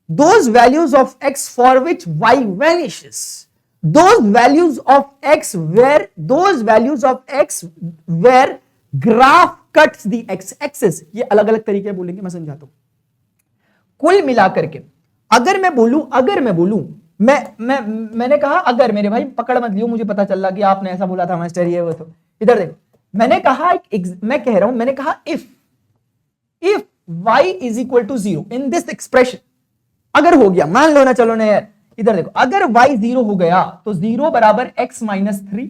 those values of x for which y vanishes, those values of x where graph cuts the x axis। ये अलग अलग तरीके बोलेंगे, मैं समझाता हूं। कुल मिलाकर के अगर मैं बोलूं मैंने कहा, अगर मेरे भाई पकड़ मत लियो, मुझे पता चल रहा कि आपने ऐसा बोला था मास्टर ये वो, तो इधर देखो, मैंने कहा मैं कह रहा हूं, मैंने कहा if y is equal to 0 in this expression, अगर हो गया, मान लो ना, चलो ना यार, इधर देखो, अगर y 0 हो गया तो 0 बराबर x माइनस 3,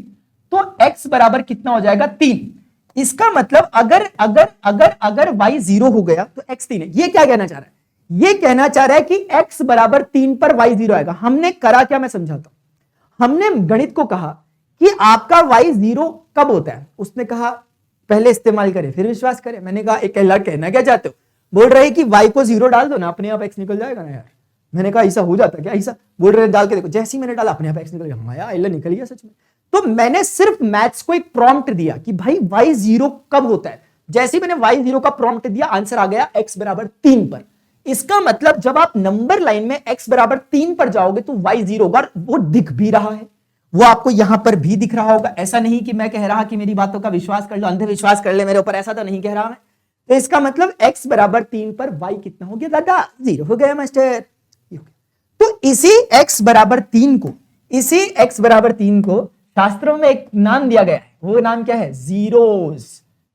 तो x बराबर कितना हो जाएगा 3। इसका मतलब अगर y 0 हो गया तो x 3 है। ये क्या कहना चाह रहा है, ये कहना चाह रहा है कि x बराबर 3 पर y 0 आएगा। हमने करा क्या, मैं समझाता हूं। हमने गणित को कहा कि आपका y 0 कब होता है, उसने कहा पहले इस्तेमाल करें फिर विश्वास करें। मैंने कहा एक कहना क्या चाहते हो, बोल रहे कि y को 0 डाल दो ना, अपने आप x निकल जाएगा ना यार। मैंने कहा ऐसा हो जाता क्या, ऐसा बोल रहे डाल के देखो, जैसे ही मैंने डाला अपने आप x निकल गया। हाँ यार निकल गया सच में। तो मैंने सिर्फ मैथ्स को एक प्रॉम्प्ट दिया कि भाई y 0 कब होता है। जैसे ही मैंने y 0 का प्रॉम्प्ट दिया, आंसर आ गया x बराबर 3 पर। इसका मतलब जब आप नंबर लाइन में x बराबर 3 पर जाओगे तो y 0 बार वो दिख भी रहा है, वो आपको यहां पर भी दिख रहा होगा। ऐसा नहीं कि मैं कह रहा कि मेरी बातों का विश्वास कर लो, अंधविश्वास कर ले मेरे ऊपर, ऐसा तो नहीं कह रहा मैं। तो इसका मतलब x बराबर 3 पर y कितना हो गया दादा, 0 हो गया मास्टर। तो इसी x बराबर 3 को शास्त्रों में एक नाम दिया गया है, वो नाम क्या है,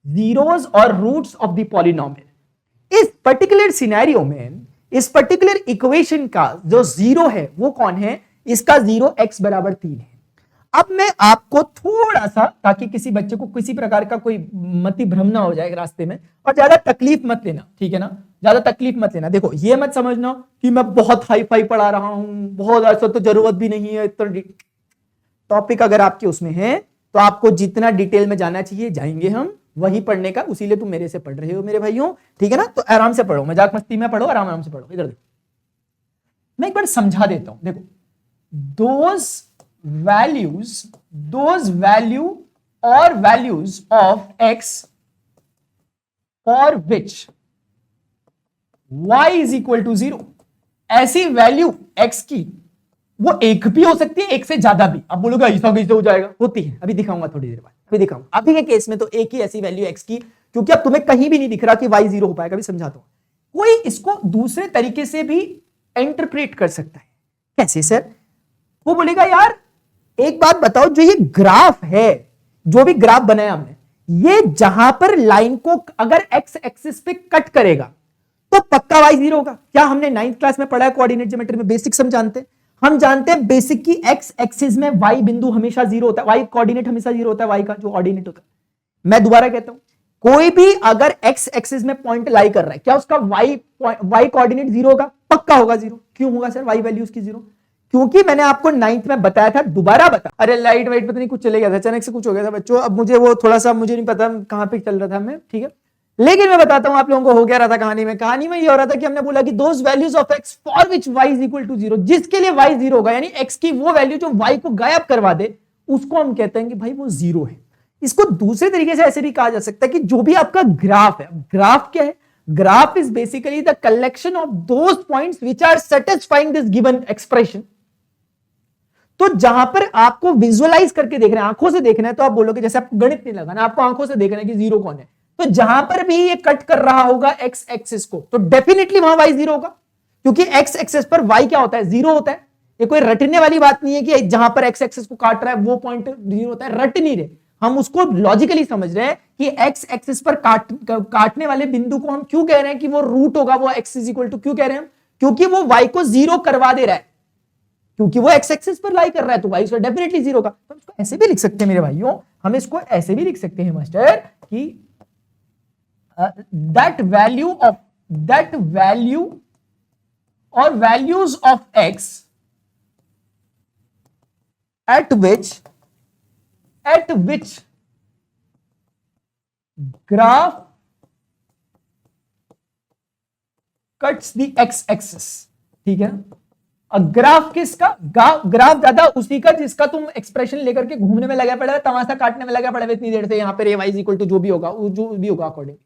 जीरोस और रूट्स ऑफ द पॉलिनोमियल। इस पर्टिकुलर सिनेरियो में, इस पर्टिकुलर इक्वेशन का जो 0 है वो कौन है, इसका 0 x बराबर 3 है। अब मैं आपको थोड़ा सा, ताकि किसी बच्चे को किसी प्रकार का कोई मति भ्रम ना हो जाए रास्ते में, और ज्यादा तकलीफ मत लेना, ठीक है ना, ज्यादा तकलीफ मत लेना। देखो ये मत समझना कि मैं बहुत हाई फाई पढ़ा रहा हूं, बहुत ऐसा तो जरूरत भी नहीं है इतना। टॉपिक अगर आपके उसमें है तो आपको जितना डिटेल में जाना चाहिए जाएंगे हम, वही पढ़ने का, उसीलिए तुम मेरे से पढ़ रहे हो मेरे भाइयों, ठीक है ना। तो आराम से पढ़ो, मजाक मस्ती में पढ़ो, आराम से पढ़ो। इधर देखो, मैं एक बार समझा देता हूं। देखो, those value or values of x for which y is equal to 0, ऐसी वैल्यू x की वो एक भी हो सकती है, एक से ज्यादा भी। अब बोलोगे ऐसा कैसे हो जाएगा, होती है, अभी दिखाऊंगा थोड़ी देर बाद, अभी दिखाऊंगा। अभी के केस में तो एक ही ऐसी वैल्यू x की, क्योंकि अब तुम्हें कहीं भी नहीं दिख रहा कि y 0 हो पाएगा। अभी समझाता हूं। कोई इसको दूसरे तरीके से भी इंटरप्रेट कर सकता है। कैसे सर? वो बोलेगा यार एक बात बताओ, जो ये ग्राफ है, जो भी ग्राफ बनाया हमने, ये जहां पर लाइन को अगर एक्स एक्सिस पे कट करेगा तो पक्का y 0 होगा। क्या हमने 9th क्लास में पढ़ा है कोऑर्डिनेट ज्योमेट्री में, बेसिक्स हम जानते हैं। हम जानते हैं बेसिक की एक्स एक्सिस में y बिंदु हमेशा 0 होता है, y कोऑर्डिनेट हमेशा 0 होता है, y का जो ऑर्डिनेट होता है। मैं दोबारा कहता हूं, कोई भी अगर x एक्सिस में पॉइंट लाई कर रहा है, क्या उसका y कोऑर्डिनेट 0 होगा? पक्का होगा 0। क्यों होगा सर y वैल्यू उसकी 0? क्योंकि मैंने आपको 9th में बताया था, दोबारा बता, अरे लाइट वाइट पता नहीं कुछ चले गया था, अचानक से कुछ हो गया था बच्चों। अब मुझे वो थोड़ा सा, मुझे नहीं पता कहां पे चल रहा था मैं, ठीक है। लेकिन मैं बताता हूं आप लोगों को हो क्या रहा था कहानी में ये हो रहा था कि हमने बोला कि those values of x for which y is equal to 0, जिसके लिए वाई 0 होगा, यानी एक्स की वो वैल्यू जो वाई को गायब करवा दे, उसको हम कहते हैं कि भाई वो 0 है। इसको दूसरे तरीके से ऐसे भी कहा जा सकता है कि जो भी आपका ग्राफ है, ग्राफ क्या है, graph is basically the collection of those points which are satisfying this given expression. तो जहां पर आपको विजुअलाइज करके देखना है, आंखों से देखना है, तो आप बोलोगे, जैसे आपको गणित नहीं लगाना, आपको आंखों से देखना है कि 0 कौन है, तो जहां पर भी ये कट कर रहा होगा एक्स एक्सिस को, तो डेफिनेटली वहां वाई 0 होगा, क्योंकि एक्स एक्सिस पर वाई क्या होता है, 0 होता है। ये कोई रटने वाली बात नहीं है कि जहां पर एक्स एक्सिस को काट रहा है वो पॉइंट 0 होता है, रट नहीं रहे, हम उसको लॉजिकली समझ रहे हैं कि एक्स एक्सिस पर काटने वाले बिंदु को हम क्यों कह रहे हैं कि वो रूट होगा, वो एक्स इज इक्वल टू, क्यों कह रहे हैं हम, क्योंकि वो वाई को 0 करवा दे रहा है, क्योंकि वो एक्स एक्सिस पर लाई कर रहा है, तो वाई उसका डेफिनेटली 0 का। तो इसको ऐसे भी लिख सकते हैं मेरे भाइयों, हम इसको ऐसे भी लिख सकते हैं मास्टर कि that value or values of x at which graph cuts the x axis, ठीक है। ग्राफ किसका, ग्राफ ज्यादा उसी का जिसका तुम एक्सप्रेशन लेकर के घूमने में लगा पड़ा है, तमाशा काटने में लगा पड़ा है इतनी देर से, यहां पर y इक्वल टू जो भी होगा अकॉर्डिंग।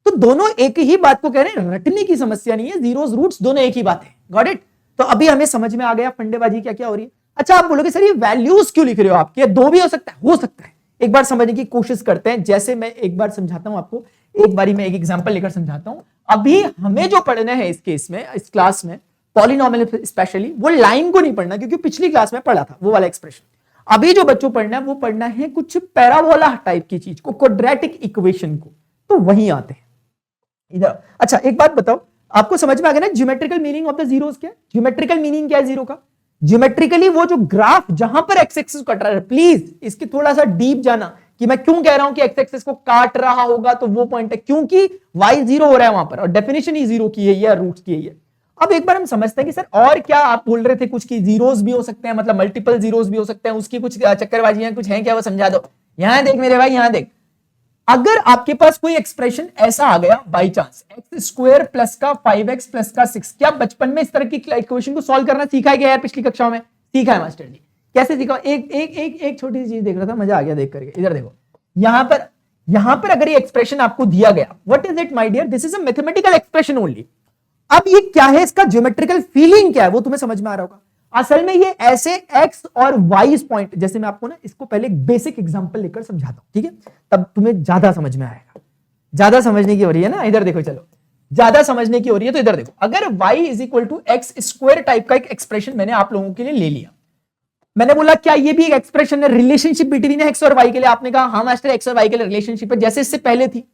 तो दोनों एक ही बात को कह रहे हैं, रटने की समस्या नहीं है, जीरोस रूट्स दोनों एक ही बात है, गॉट इट। तो अभी हमें समझ में आ गया फंडेबाजी क्या क्या हो रही है। अच्छा, आप बोलोगे सर ये वैल्यूज क्यों लिख रहे हो आपके, दो भी हो सकता है, एक बार समझने की कोशिश करते हैं। जैसे मैं एक बार समझाता हूं आपको, एक बारी मैं एक एग्जांपल लेकर समझाता हूं। अभी हमें जो पढ़ना है इस केस में, इस क्लास में पॉलिनोमियल स्पेशली, वो लाइन को नहीं पढ़ना, क्योंकि पिछली क्लास में पढ़ा था वो वाला एक्सप्रेशन। अभी जो बच्चों पढ़ना है वो पढ़ना है कुछ पैराबोला टाइप की चीज को, क्वाड्रेटिक इक्वेशन को। तो वहीं आते हैं इधर। अच्छा, एक बात बताओ, आपको समझ में आ गया ना geometrical meaning of the zeros क्या है? ज्योमेट्रिकल मीनिंग क्या है जीरो का? ज्योमेट्रिकली वो जो ग्राफ जहां पर एक्स एक्सिस कट रहा है, प्लीज इसकी थोड़ा सा डीप जाना कि मैं क्यों कह रहा हूं कि एक्स एक्सिस को काट रहा होगा, तो वो पॉइंट है क्योंकि वाई 0 हो रहा है वहां पर, और डेफिनेशन ही 0 की है या रूट्स की है। अब एक बार हम समझते हैं कि सर और क्या आप बोल रहे थे, कुछ की जीरोस भी हो सकते हैं, मतलब मल्टीपल जीरोस भी हो सकते हैं, उसकी कुछ चक्करबाजियां कुछ हैं क्या, वो समझा दो। यहां देख मेरे भाई, यहां देख, अगर आपके पास कोई एक्सप्रेशन ऐसा आ गया by chance, x square plus का 5x प्लस का 6, क्या बचपन में इस तरह की इक्वेशन को सॉल्व करना सीखा है क्या यार? पिछली कक्षाओं में सीखा है मास्टर जी। कैसे सीखा? एक छोटी सी चीज देख रहा था, मजा आ गया देख करके। इधर देखो, यहां पर अगर ये एक्सप्रेशन आपको दिया गया, what is it my dear? This is a mathematical expression only. अब ये क्या है, इसका ज्योमेट्रिकल फीलिंग क्या है, वो तुम्हें समझ में आ रहा होगा। असल में ये ऐसे एक्स और वाई पॉइंट, जैसे मैं आपको ना इसको पहले एक बेसिक एग्जांपल लेकर समझाता हूं, ठीक है, तब तुम्हें ज्यादा समझ में आएगा। ज्यादा समझने की हो रही है ना, इधर देखो, चलो ज्यादा समझने की हो रही है तो इधर देखो। अगर y is equal to x square type का एक एक्सप्रेशन मैंने आप लोगों के लिए ले लिया, मैंने बोला क्या ये भी एक एक्सप्रेशन है, रिलेशनशिप बिटवीन एक्स और वाई के लिए? आपने कहा हाँ मास्टर, एक्स और वाई के लिए रिलेशनशिप है, जैसे इससे पहले थी।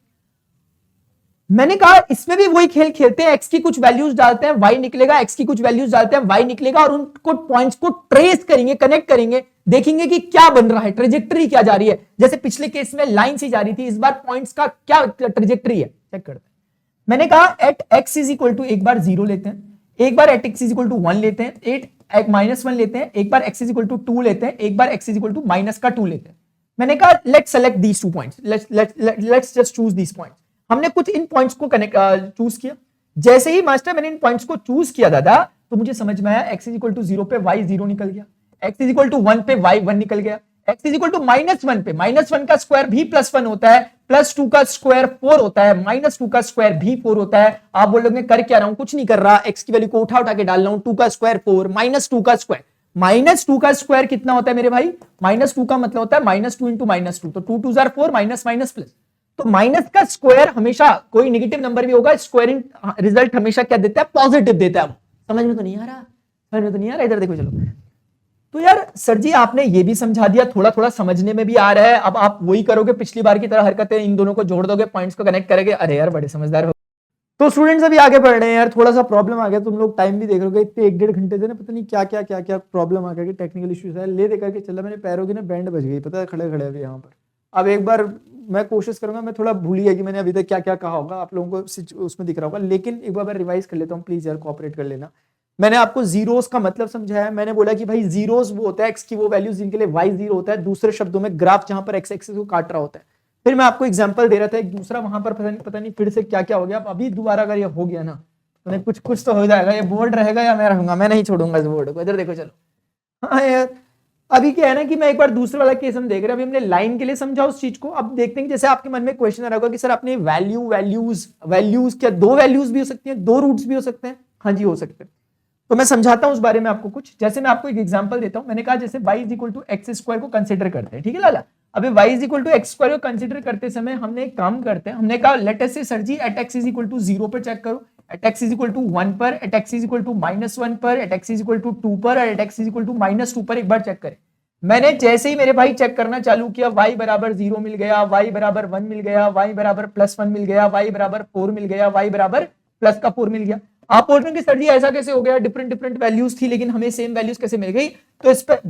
मैंने कहा इसमें भी वही खेल खेलते हैं, एक्स की कुछ वैल्यूज डालते हैं वाई निकलेगा, एक्स की कुछ वैल्यूज डालते हैं वाई निकलेगा, और उनको पॉइंट्स को ट्रेस करेंगे, कनेक्ट करेंगे, देखेंगे कि क्या बन रहा है, ट्रेजेक्टरी क्या जा रही है। जैसे पिछले केस में लाइन सी जा रही थी, इस बार पॉइंट्स का क्या ट्रेजेक्टरी है, चेक करते हैं। मैंने कहा at x is equal to, एक बार 0 लेते हैं, एक बार at x is equal to 1 लेते हैं, एक -1 लेते हैं, एक बार एक्स इज इक्वल टू 2 लेते हैं, एक बार x is equal to minus का 2 लेते हैं। मैंने कहा let's select these 2 points, let's just choose these points. हमने कुछ इन पॉइंट्स को कनेक्ट चूज किया। जैसे ही मास्टर मैंने इन पॉइंट्स को चूज किया दादा, तो मुझे समझ में आया x इज इक्वल टू 0 पे y 0 निकल गया, x इज इक्वल टू 1 पे y 1 निकल गया, x इज इक्वल टू -1 पे -1 का स्क्वायर भी +1 होता है, +2 का स्क्वायर 4 होता है, -2 का स्क्वायर भी 4 होता है। आप बोलोगे कर क्या रहा हूं? कुछ नहीं कर रहा, x की वैल्यू को उठा के डाल रहा हूं। 2 का स्क्वायर 4, -2 का स्क्वायर, -2 का स्क्वायर कितना होता है मेरे भाई? -2 का मतलब होता है -2 इंटू -2, तो 2 2 जार 4, माइनस माइनस प्लस। तो माइनस का स्क्वायर हमेशा कोई नेगेटिव नंबर भी होगा, स्क्वायरिंग रिजल्ट हमेशा क्या देता है? पॉजिटिव देता है। समझ में तो नहीं आ रहा? समझ में तो नहीं आ रहा? इधर देखो, चलो। तो यार सर जी आपने ये भी समझा दिया, थोड़ा थोड़ा समझने में भी आ रहा है। अब आप वही करोगे पिछली बार की तरह, हरकतें इन दोनों को जोड़ दोगे, पॉइंट्स को कनेक्ट करेंगे। अरे यार बड़े समझदार हो। तो स्टूडेंट्स अभी आगे बढ़ रहे हैं यार, थोड़ा सा प्रॉब्लम आ गया, तुम लोग टाइम भी देख रहे हो, इतने 1-1.5 घंटे से ना पता नहीं क्या क्या प्रॉब्लम आ गया, टेक्निकल इश्यूज है, ले दे करके चला, मेरे पैरों की ना बैंड बज गई, पता है, खड़े खड़े अभी यहाँ पर। अब एक बार मैं कोशिश करूंगा, मैं थोड़ा भूल गया कि मैंने अभी तक क्या क्या कहा होगा, आप लोगों को उसमें दिख रहा होगा, लेकिन एक बार मैं रिवाइज कर लेता हूँ, प्लीज यार कोऑपरेट कर लेना। मैंने आपको जीरोस का मतलब समझाया, मैंने बोला कि भाई जीरोस वो होता है एक्स की वो वैल्यूज जिनके लिए वाई 0 होता है, दूसरे शब्दों में ग्राफ जहां पर एक्स एक्सिस को काट रहा होता है। फिर मैं आपको एग्जांपल दे रहा था एक दूसरा, वहां पर पता नहीं फिर से क्या क्या हो गया। अब अभी दोबारा अगर ये हो गया ना तो नहीं, कुछ तो हो जाएगा। ये बोर्ड रहेगा या मैं रहूंगा, मैं नहीं छोड़ूंगा इस बोर्ड को। इधर देखो चलो। हाँ यार, अभी क्या है ना कि मैं एक बार दूसरा वाला केस हम देख रहे हैं। अभी हमने लाइन के लिए समझा उस चीज को। अब देखते हैं जैसे आपके मन में क्वेश्चन आ रहा होगा कि सर आपने वैल्यूज क्या दो वैल्यूज भी हो सकती हैं, दो रूट्स भी हो सकते हैं? हाँ जी, हो सकते हैं। तो मैं समझाता हूं उस बारे में आपको कुछ। जैसे मैं आपको एक एग्जांपल देता हूं। मैंने कहा जैसे y is equal to x square को कंसिडर करते हैं, ठीक है लाला। अभी y is equal to x square को कंसिडर करते समय हमने एक काम करते हैं। हमने कहा let us say sir ji at x is equal to 0 पर चेक करो, at x is equal to 1 पर, at x is equal to -1 पर, at x is equal to 2 पर, और at x is equal to -2 पर एक बार चेक करें। मैंने जैसे ही मेरे भाई चेक करना चालू किया, y बराबर 0 मिल गया, y बराबर 1 मिल गया, y बराबर +1 मिल गया, y बराबर 4 मिल गया, y बराबर प्लस का 4 मिल गया। आप बोल रहे हैं कि सर जी ऐसा कैसे हो गया, डिफरेंट वैल्यूज थी लेकिन हमें सेम वैल्यूज कैसे मिल गई? तो इस पर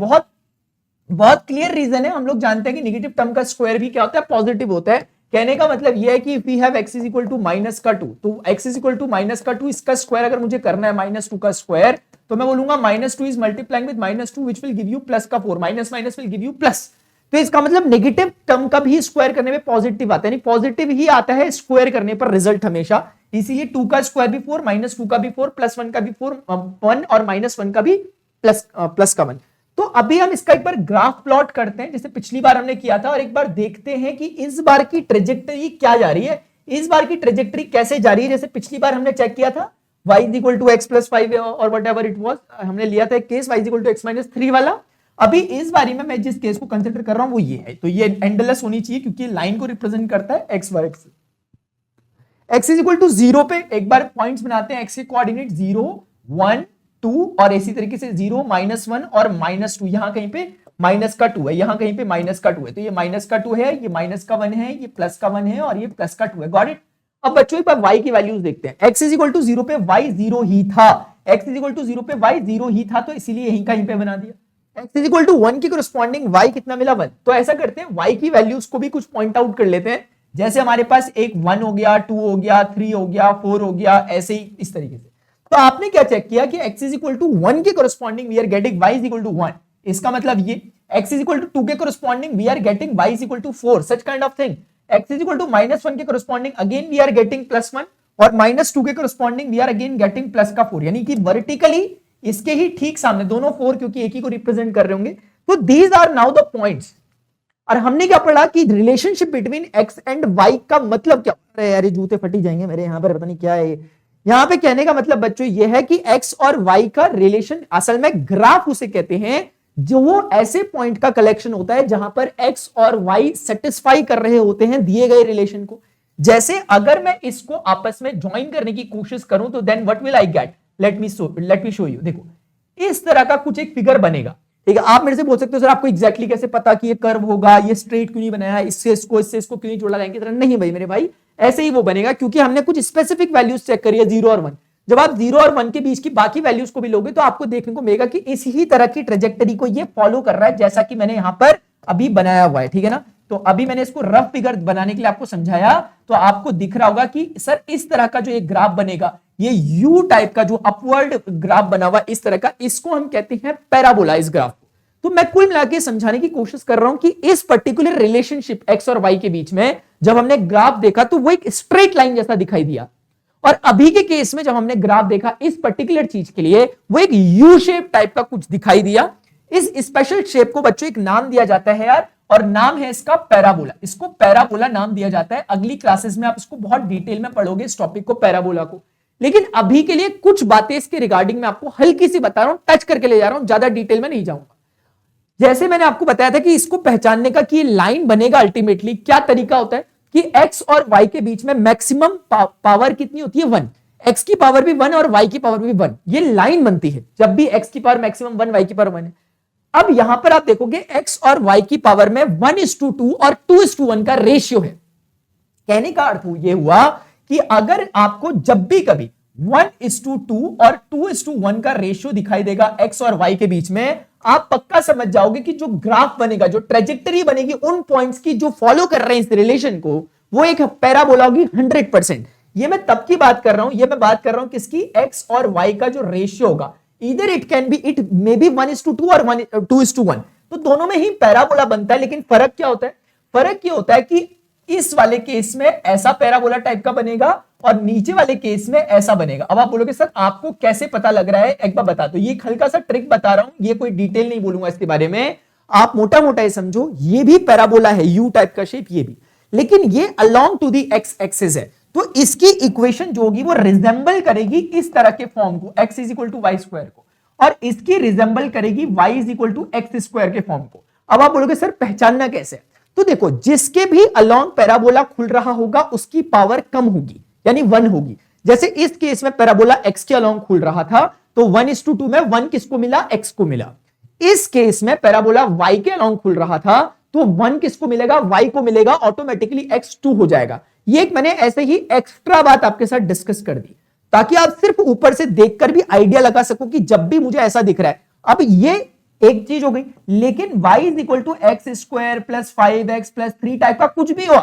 बहुत क्लियर रीजन है। हम लोग जानते हैं कि नेगेटिव टर्म का स्क्वायर भी क्या होता है, पॉजिटिव होता है। कहने का मतलब यह है कि if we have x is equal to -2, तो x इज इक्वल टू -2 इसका स्क्वायर अगर मुझे करना है -2 का स्क्वायर, तो मैं बोलूंगा -2 is multiplying with -2 which will give you plus का 4, minus will give you plus. तो इसका मतलब नेगेटिव टर्म का भी स्क्वायर करने में पॉजिटिव आता है, पॉजिटिव ही आता है स्क्वायर करने पर रिजल्ट हमेशा। इसीलिए 2 का स्क्वायर भी 4, -2 का भी 4, +1 का भी 4, 1 और -1 का भी प्लस का 1। तो अभी हम इसका एक बार ग्राफ प्लॉट करते हैं जैसे पिछली बार हमने किया था, और एक बार देखते हैं कि इस बार की ट्रेजेक्टरी क्या जा रही है, इस बार की ट्रेजेक्टरी कैसे जा रही है। जैसे पिछली बार हमने चेक किया था y is equal to x plus 5 और वट एवर इट वॉज, हमने लिया था एक case y is equal to x minus 3 वाला। अभी इस बारी में मैं जिस केस को कंसिडर कर रहा हूं वो ये है, तो ये एंडलेस होनी चाहिए क्योंकि लाइन को रिप्रेजेंट करता है x y axis. x is equal to 0 पे एक बार पॉइंट्स बनाते हैं, x के कोऑर्डिनेट 0 1 2 और इसी तरीके से 0 -1 और -2, यहां कहीं पे माइनस का 2 है, यहां कहीं पे माइनस का 2 है। तो ये माइनस का 2 है, ये माइनस का 1 है, ये प्लस का 1 है और ये प्लस का 2 है। Got it. अब बच्चों एक बार y की वैल्यूज देखते हैं। x इज इक्वल टू 0 पे y 0 ही था, x इज इक्वल टू 0 पे y 0 ही था, तो इसीलिए यहीं कहीं पे बना दिया। x इज इक्वल टू 1 की कोरस्पॉन्डिंग y कितना मिला 1। तो ऐसा करते हैं y की वैल्यूज को भी कुछ पॉइंट आउट कर लेते हैं। जैसे हमारे पास एक 1 हो गया, 2 हो गया, 3 हो गया, 4 हो गया, ऐसे ही इस तरीके से। तो आपने क्या चेक किया कि x इज इक्वल टू 1 के corresponding we are getting y is equal to 1। इसका मतलब ये x इज इक्वल टू 2 के corresponding we are getting y is equal to 4, such kind of thing. x is equal to -1 के corresponding again we are getting +1 और -2 के corresponding we are again getting plus का 4, यानी कि वर्टिकली इसके ही ठीक सामने दोनों 4 क्योंकि एक ही को रिप्रेजेंट कर रहे होंगे। तो these are now the points. और हमने क्या पढ़ा कि relationship between x and y का मतलब क्या। अरे यार जूते फटी जाएंगे मेरे, यहां पर पता नहीं क्या है। यहां पे कहने का मतलब बच्चों ये है कि x और y का रिलेशन असल में ग्राफ उसे कहते हैं जो वो ऐसे पॉइंट का कलेक्शन होता है जहां पर x और y सेटिस्फाई कर रहे होते हैं दिए गए रिलेशन को। जैसे अगर मैं इसको आपस में ज्वाइन करने की कोशिश करूं तो then what will I get, let me show you. देखो इस तरह का कुछ एक फिगर बनेगा, ठीक है। आप मेरे से बोल सकते हो सर आपको एग्जैक्टली कैसे पता कि ये कर्व होगा, ये स्ट्रेट क्यों नहीं बनाया, इससे इसको क्यों नहीं जोड़ा जाएंगे तरह। नहीं भाई मेरे भाई, ऐसे ही वो बनेगा क्योंकि हमने कुछ स्पेसिफिक वैल्यूज चेक करी है 0 और 1। जब आप 0 और 1 के बीच की बाकी वैल्यूज को भी लोगे तो आपको देखने को मिलेगा कि इस ही तरह की ट्रेजेक्टरी को ये फॉलो कर रहा है जैसा कि मैंने यहां पर अभी बनाया हुआ है, ठीक है ना। तो अभी मैंने इसको रफ फिगर बनाने के लिए आपको समझाया, तो आपको दिख रहा होगा कि सर इस तरह का जो एक ग्राफ बनेगा, ये यू टाइप का जो अपवर्ड ग्राफ बना हुआ इस तरह का, इसको हम कहते हैं पैराबोला इस ग्राफ को। तो मैं कुल मिला के समझाने की कोशिश कर रहा हूं कि इस पर्टिकुलर रिलेशनशिप एक्स और वाई के बीच में जब हमने ग्राफ देखा तो वो एक स्ट्रेट लाइन जैसा दिखाई दिया, और अभी के केस में जब हमने ग्राफ देखा इस पर्टिकुलर चीज के लिए वो एक यू शेप टाइप का कुछ दिखाई दिया। इस स्पेशल शेप को बच्चों एक नाम दिया जाता है यार, और नाम है इसका पैराबोला। इसको पैराबोला नाम दिया जाता है। अगली क्लासेस में आप इसको बहुत डिटेल में पढ़ोगे इस टॉपिक को, पैराबोला को। लेकिन अभी के लिए कुछ बातें इसके रिगार्डिंग में आपको हल्की सी बता रहा हूं, टच करके ले जा रहा हूं, ज्यादा डिटेल में नहीं जाऊंगा। जैसे मैंने आपको बताया था कि इसको पहचानने का कि लाइन बनेगा अल्टीमेटली क्या तरीका होता है कि x और y के बीच में मैक्सिमम पावर कितनी होती है 1, x की पावर भी 1 और y की पावर भी 1, ये लाइन बनती है जब भी x की पावर मैक्सिमम 1 y की पावर 1 है। अब यहां पर आप देखोगे x और y की पावर में 1:2 और 2:1 का रेशियो है। कहने का अर्थ ये हुआ कि अगर आपको जब भी कभी 1:2 और 2:1 का रेशियो दिखाई देगा x और y के बीच में, आप पक्का समझ जाओगे कि जो ग्राफ बनेगा, जो ट्रेजेक्टरी बनेगी उन पॉइंट्स की जो फॉलो कर रहे हैं इस रिलेशन को, वो एक पैराबोला होगी 100%। ये मैं तब की बात कर रहा हूं, ये मैं बात कर रहा हूं किसकी, x और y का जो रेशियो होगा, इधर इट मे बी 1:2 और 2:1, तो दोनों में ही पैराबोला बनता है। लेकिन फर्क क्या होता है, फर्क ये होता है कि इस वाले केस में ऐसा पैराबोला टाइप का बनेगा और नीचे वाले केस में ऐसा बनेगा। अब आप बोलोगे सर आपको कैसे पता लग रहा है, एक बार बता दो। ये हल्का सा ट्रिक बता रहा हूं, ये कोई डिटेल नहीं बोलूंगा इसके बारे में, आप मोटा मोटा ये समझो। ये भी पैराबोला है, यू टाइप का शेप, ये भी, लेकिन ये along to the x axis है, तो इसकी इक्वेशन जो होगी वो रिजेंबल करेगी इस तरह के फॉर्म को, x is equal to y square को, और इसकी रिजेंबल करेगी y is equal to x square के फॉर्म को। अब आप बोलोगे सर पहचानना कैसे? तो देखो, जिसके भी अलोंग पैराबोला खुल रहा होगा उसकी पावर कम होगी, यानी 1 होगी। जैसे इस केस में पैराबोला x के अलोंग खुल रहा था, तो 1:2 में 1 किसको मिला? x को मिला। इस केस में पैराबोला y के अलोंग खुल रहा था, तो 1 किसको मिलेगा? y को मिलेगा, ऑटोमेटिकली x 2 हो जाएगा। ये एक मैंने ऐसे ही एक्स्ट्रा बात आपके साथ डिस्कस कर दी, ताकि आप सिर्फ ऊपर से देखकर भी आइडिया लगा सको कि जब भी मुझे ऐसा दिख रहा है। अब ये एक चीज हो गई, लेकिन y is equal to x square plus 5x plus 3 type का कुछ भी हो,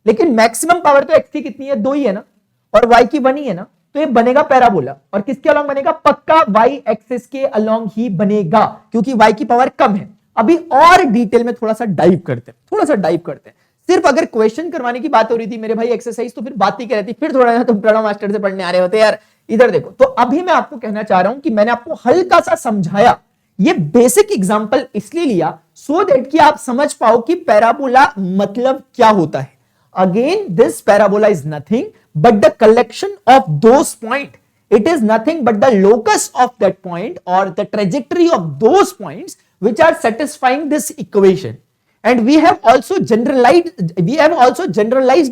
लेकिन मैक्सिमम पावर तो x की कितनी है? 2 ही है ना, और y की 1 ही है ना, तो ये बनेगा पैराबोला। और किसके अलोंग बनेगा? पक्का y एक्सिस के अलोंग ही बनेगा, क्योंकि y की पावर कम है। अभी और डिटेल में थोड़ा सा डाइव करते हैं, सिर्फ अगर क्वेश्चन करवाने की बात हो रही थी मेरे भाई एक्सरसाइज, तो फिर बात ही कर रही थी, फिर थोड़ा ना तुम प्रणव मास्टर से पढ़ने आ रहे होते यार। इधर देखो, तो अभी मैं आपको कहना चाह रहा हूं कि मैंने आपको हल्का सा समझाया, ये बेसिक एग्जांपल इसलिए लिया सो दैट कि आप समझ पाओ कि पैराबोला मतलब क्या होता है। Again this parabola is nothing but the collection of those point, it is nothing but the locus of that point or the trajectory of those points which are satisfying this equation. And we have also generalized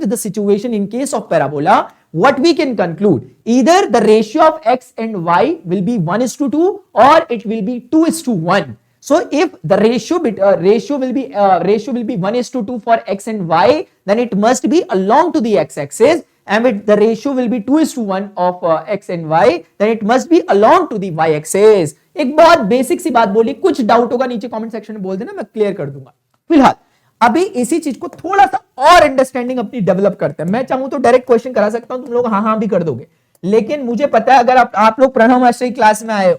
the situation in case of parabola. What we can conclude, either the ratio of x and y will be 1:2 or it will be 2:1. So if the ratio will be 1:2 for x and y, then it must be along to the x-axis, and with the ratio will be 2:1 of x and y, then it must be along to the y-axis. एक बहुत बेसिक सी बात बोली, कुछ डाउट होगा नीचे कमेंट सेक्शन में बोल देना, मैं क्लियर कर दूंगा। फिलहाल अभी इसी चीज को थोड़ा सा और अंडरस्टैंडिंग अपनी डेवलप करते हैं। मैं चाहूं तो डायरेक्ट क्वेश्चन करा सकता हूं, तुम लोग हाँ भी कर दोगे, लेकिन मुझे पता है अगर आप लोग प्रणव मास्टर की क्लास में आए हो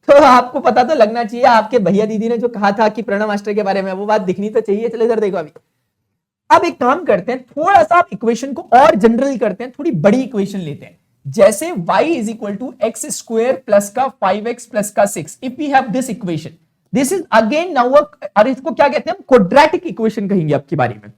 तो आपको पता तो लगना चाहिए, आपके भैया दीदी ने जो कहा था कि प्रणव मास्टर के बारे में, वो बात दिखनी तो चाहिए। चलो इधर देखो, अभी अब एक काम करते हैं, थोड़ा सा इक्वेशन को और जनरल करते हैं, थोड़ी बड़ी इक्वेशन लेते हैं। जैसे y is equal to x square plus का 5x प्लस का 6, if we have this equation, this is again now और इसको क्या कहते हैं? क्वाड्रेटिक इक्वेशन कहेंगे आपकी बारी में।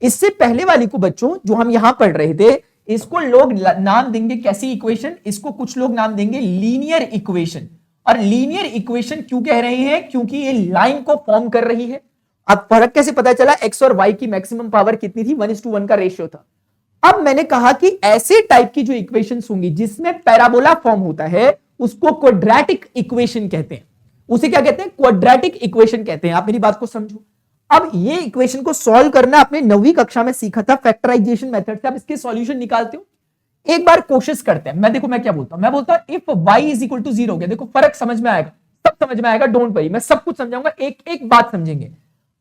इससे पहले वाली को बच्चों जो हम यहां पढ़ रहे थे, इसको लोग नाम देंगे कैसी इक्वेशन? इसको कुछ लोग नाम देंगे लीनियर इक्वेशन। और लीनियर इक्वेशन क्यों कह रहे हैं? क्योंकि ये लाइन को फॉर्म कर रही है। अब फर्क कैसे पता चला? x और y की मैक्सिमम पावर कितनी थी? 1:1 का रेशियो था। अब मैंने कहा कि ऐसे टाइप की जो इक्वेशंस होंगी जिसमें पैराबोला फॉर्म होता है, उसको क्वाड्रेटिक इक्वेशन कहते हैं। उसे क्या कहते हैं? क्वाड्रेटिक इक्वेशन कहते हैं। आप मेरी बात को समझो। अब ये इक्वेशन को सॉल्व करना आपने 9वीं कक्षा में सीखा था फैक्टराइजेशन मेथड से। अब इसके सॉल्यूशन निकालते हो, एक बार कोशिश करते हैं। मैं क्या बोलता हूं? मैं बोलता हूं if y is equal to 0 हो गया, देखो फर्क समझ में आएगा, सब समझ में आएगा, डोंट वरी, मैं सब कुछ समझाऊंगा, एक एक बात समझेंगे।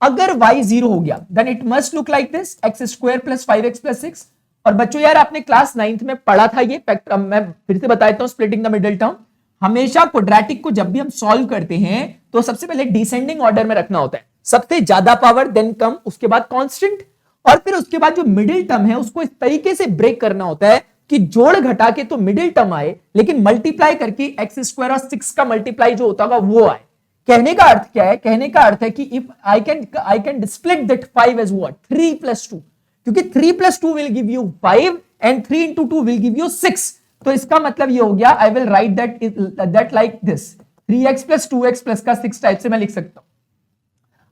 अगर y 0 हो गया then it must look like this, x square plus 5x plus 6। और बच्चों यार आपने क्लास 9th में पढ़ा था ये, मैं फिर से बता देता हूं, स्प्लिटिंग द मिडिल टर्म। हमेशा क्वाड्रेटिक को जब भी हम सॉल्व करते हैं तो सबसे पहले डिसेंडिंग ऑर्डर में रखना होता है, सबसे ज्यादा पावर देन कम, उसके बाद कांस्टेंट, और फिर उसके बाद जो मिडिल टर्म है उसको इस तरीके से ब्रेक करना होता है कि जोड़ घटा के तो मिडिल टर्म आए, लेकिन मल्टीप्लाई करके एक्स स्क्वायर और 6 का मल्टीप्लाई जो होता होगा वो आए। कहने का अर्थ क्या है? कहने का अर्थ है कि if I can split that 5 as what? 3 + 2, क्योंकि 3 + 2 will give you 5 and 3 × 2 will give you 6। तो इसका मतलब ये हो गया, I will write that like this, 3x + 2x + का 6 टाइप से मैं लिख सकता हूं।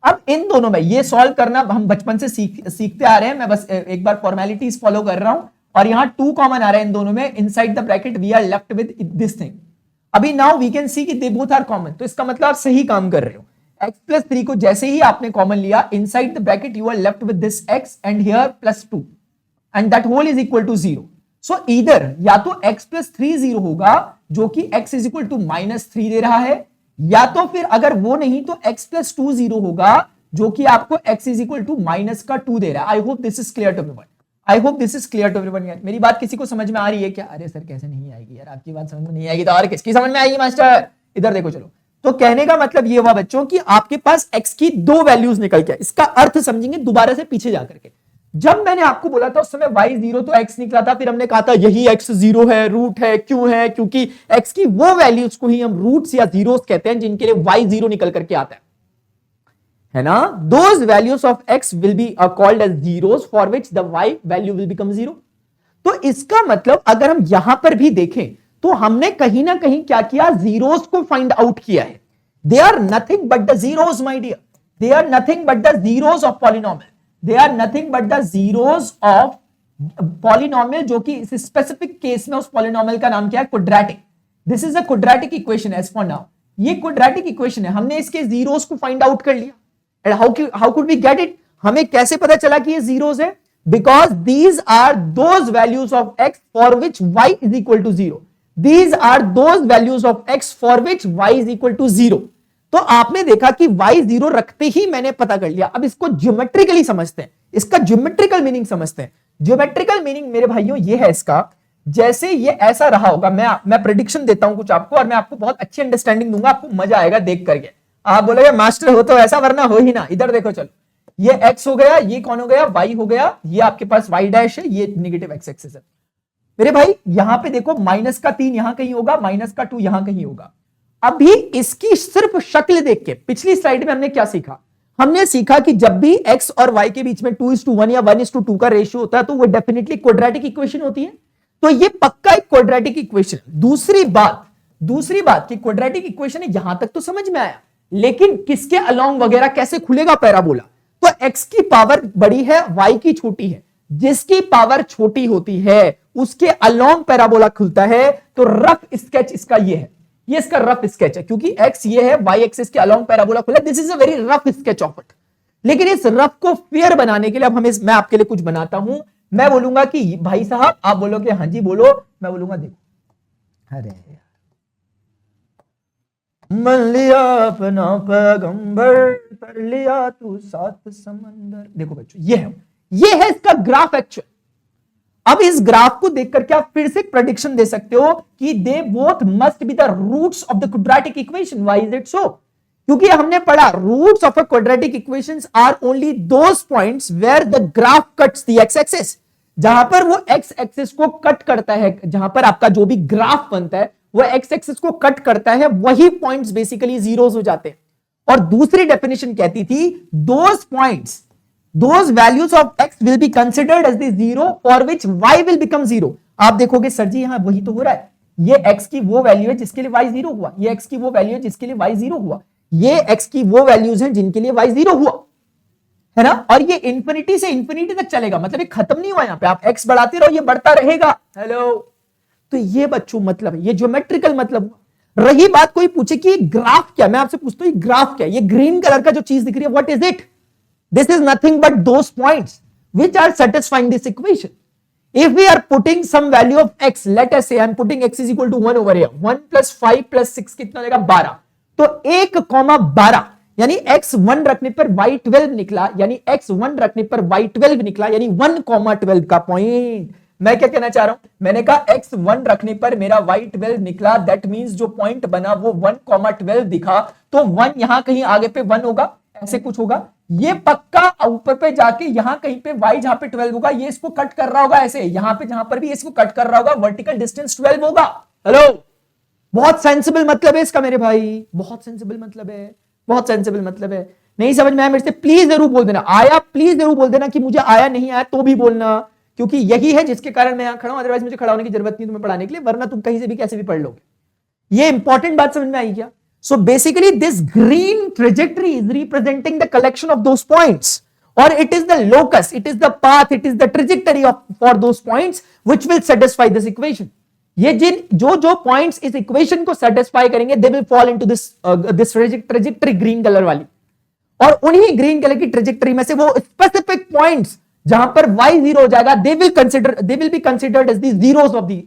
अब इन दोनों में ये सॉल्व करना हम बचपन से सीखते आ रहे हैं, मैं बस एक बार फॉर्मेलिटीज फॉलो कर रहा हूं। और यहां 2 कॉमन आ रहा है इन दोनों में, inside the bracket we are left with this thing. अभी नाउ वी कैन सी कि दे बोथ आर कॉमन, तो इसका मतलब आप सही काम कर रहे हो। x + 3 को जैसे ही आपने कॉमन लिया, inside the bracket you are left with this x and here +2 and that whole is equal to 0। So either या तो x + 3 0 होगा जो कि x इज इक्वल टू -3 दे रहा है, या तो फिर अगर वो नहीं तो x + 2 0 होगा जो कि आपको x इज इक्वल टू -2 दे रहा है। I hope this is clear to everyone, I hope this is clear to everyone. यार मेरी बात किसी को समझ में आ रही है क्या? अरे सर कैसे नहीं आएगी यार, आपकी बात समझ में नहीं आएगी तो और किसकी समझ में आएगी मास्टर? इधर देखो चलो। तो कहने का मतलब ये हुआ बच्चों कि आपके पास x की 2 वैल्यूज निकल के, इसका अर्थ समझेंगे दोबारा से पीछे जाकर के। जब मैंने आपको बोला था उस समय y 0 तो x निकला था, फिर हमने कहा था यही x 0 है, रूट है, क्यों है? क्योंकि x की वो वैल्यूज को ही हम रूट्स या जीरोस कहते हैं जिनके लिए y 0 निकल करके आता है ना? Those values of x will be called as zeros for which the y value will become 0। तो इसका मतलब अगर हम यहां पर भी देखें तो हमने कहीं ना कहीं क्या किया, जीरोस को फाइंड आउट किया है। They are nothing but the zeros my dear, they are nothing but the zeros of polynomial, they are nothing but the zeros of polynomial, जो कि इस स्पेसिफिक केस में उस पॉलिनोमियल का नाम क्या है, quadratic. This is a quadratic equation as for now, ये क्वाड्रेटिक इक्वेशन है, हमने इसके जीरोस को फाइंड आउट कर लिया। And how could we get it, हमें कैसे पता चला कि ये जीरोस है? Because these are those values of x for which y is equal to 0, these are those values of x for which y is equal to 0। तो आपने देखा कि y 0 रखते ही मैंने पता कर लिया। अब इसको ज्योमेट्रिकली समझते हैं, इसका ज्योमेट्रिकल मीनिंग समझते हैं। ज्योमेट्रिकल मीनिंग मेरे भाइयों ये है इसका, जैसे ये ऐसा रहा होगा, मैं प्रेडिक्शन देता हूं कुछ आपको और मैं आपको बहुत अच्छी अंडरस्टैंडिंग दूंगा, आपको मजा आएगा देख करके। आप बोलोगे मास्टर हो तो ऐसा, वरना हो ही ना। इधर देखो, चलो ये x हो गया, ये कौन हो गया, y हो गया, ये आपके पास y डैश है, ये नेगेटिव x एक्सिस है। मेरे भाई यहां पे देखो माइनस का 3 यहां कहीं होगा, माइनस का 2 यहां कहीं होगा। अभी इसकी सिर्फ शक्ल देख के, पिछली स्लाइड में हमने क्या सीखा, हमने सीखा कि जब भी x और y के बीच में 2:1 या 1:2 का रेशियो होता है तो वो डेफिनेटली क्वाड्रेटिक इक्वेशन होती है। तो ये पक्का एक क्वाड्रेटिक इक्वेशन। दूसरी बात कि क्वाड्रेटिक इक्वेशन है, यहां तक तो समझ में आया, लेकिन किसके अलोंग वगैरह कैसे खुलेगा पैराबोला? तो x की पावर बड़ी है, y की छोटी है, जिसकी पावर छोटी होती है उसके अलोंग पैराबोला खुलता है। तो रफ स्केच इसका ये है, ये इसका रफ स्केच है, क्योंकि x ये है, y एक्सिस के अलोंग पैराबोला खुला। This is a very rough sketch of it. लेकिन इस रफ को फेयर बनाने के लिए अब मैं आपके लिए कुछ बनाता हूं। मैं बोलूंगा कि भाई साहब, आप बोलोगे हाँ जी बोलो, मैं बोलूंगा देखो, अरे मन लिया अपना पैगंबर, कर लिया तू सात समंदर। देखो बच्चों, ये है इसका ग्राफ एक्चुअल। अब इस ग्राफ को देख करके आप फिर से प्रेडिक्शन दे सकते हो कि they both must be the roots of the quadratic equation. Why is it so? क्योंकि हमने पढ़ा roots of a quadratic equations are only those points where the graph cuts the x axis. जहां पर वो एक्स एक्सिस को कट करता है, जहां पर आपका जो भी ग्राफ बनता है वो एक्स एक्सिस को कट करता है, वही पॉइंट्स बेसिकली जीरोस हो जाते हैं। और दूसरी डेफिनेशन कहती थी those points, those values of x will be considered as the zero for which y will become 0। आप देखोगे सर जी यहां वही तो हो रहा है, ये x की वो वैल्यू है जिसके लिए y 0 हुआ, ये x की वो वैल्यू है जिसके लिए y 0 हुआ, ये x की वो वैल्यूज हैं जिनके लिए y 0 हुआ, है ना? और ये इंफिनिटी से इंफिनिटी तक चलेगा, मतलब ये खत्म नहीं हुआ। यहां पे आप x बढ़ाते रहो, ये बढ़ता रहेगा। हेलो, तो ये बच्चों मतलब है, ये ज्योमेट्रिकल मतलब हुआ। रही बात कोई पूछे कि ग्राफ क्या, मैं आपसे पूछता हूं ग्राफ क्या, ये ग्रीन कलर का जो चीज दिख रही है, what is it? This is nothing but those points which are satisfying this equation. If we are putting some value of x, let us say I am putting x is equal to 1 over here, 1 plus 5 plus 6 कितना देगा 12। तो 1,12 यानी x 1 रखने पर y 12 निकला, यानी x 1 रखने पर y 12 निकला, यानी 1,12 का पॉइंट। मैं क्या कहना चाह रहा हूं, मैंने कहा x 1 रखने पर मेरा y 12 निकला, दैट मींस जो पॉइंट बना वो 1,12 दिखा, तो 1 यहां कहीं आगे पे 1 होगा, ऐसे कुछ होगा। ये पक्का ऊपर पे जाके यहां कहीं पे y जहां पे 12 होगा, ये इसको कट कर रहा होगा ऐसे, यहां पे जहां पर भी इसको कट कर रहा होगा, वर्टिकल डिस्टेंस 12 होगा। हेलो, बहुत सेंसिबल मतलब है इसका मेरे भाई, बहुत सेंसिबल मतलब है, बहुत सेंसिबल मतलब है। नहीं समझ में आया मेरे से प्लीज जरूर बोल देना, आया प्लीज जरूर बोल देना कि मुझे आया, नहीं आया तो भी बोलना, क्योंकि यही है जिसके कारण मैं यहां खड़ा हूं। अदरवाइज मुझे खड़ा होने की जरूरत नहीं तुम्हें पढ़ाने के लिए, वरना तुम कहीं से भी कैसे भी पढ़ लोगे। ये इंपॉर्टेंट बात समझ में आई क्या? So basically this green trajectory is representing the collection of those points, or it is the locus, it is the path, it is the trajectory of for those points which will satisfy this equation। ये जो points इस equation को satisfy करेंगे, they will fall into this trajectory green color वाली, और उन्हीं green color की trajectory में से वो specific points जहां पर y 0 हो जाएगा, they will be considered as the zeros of the,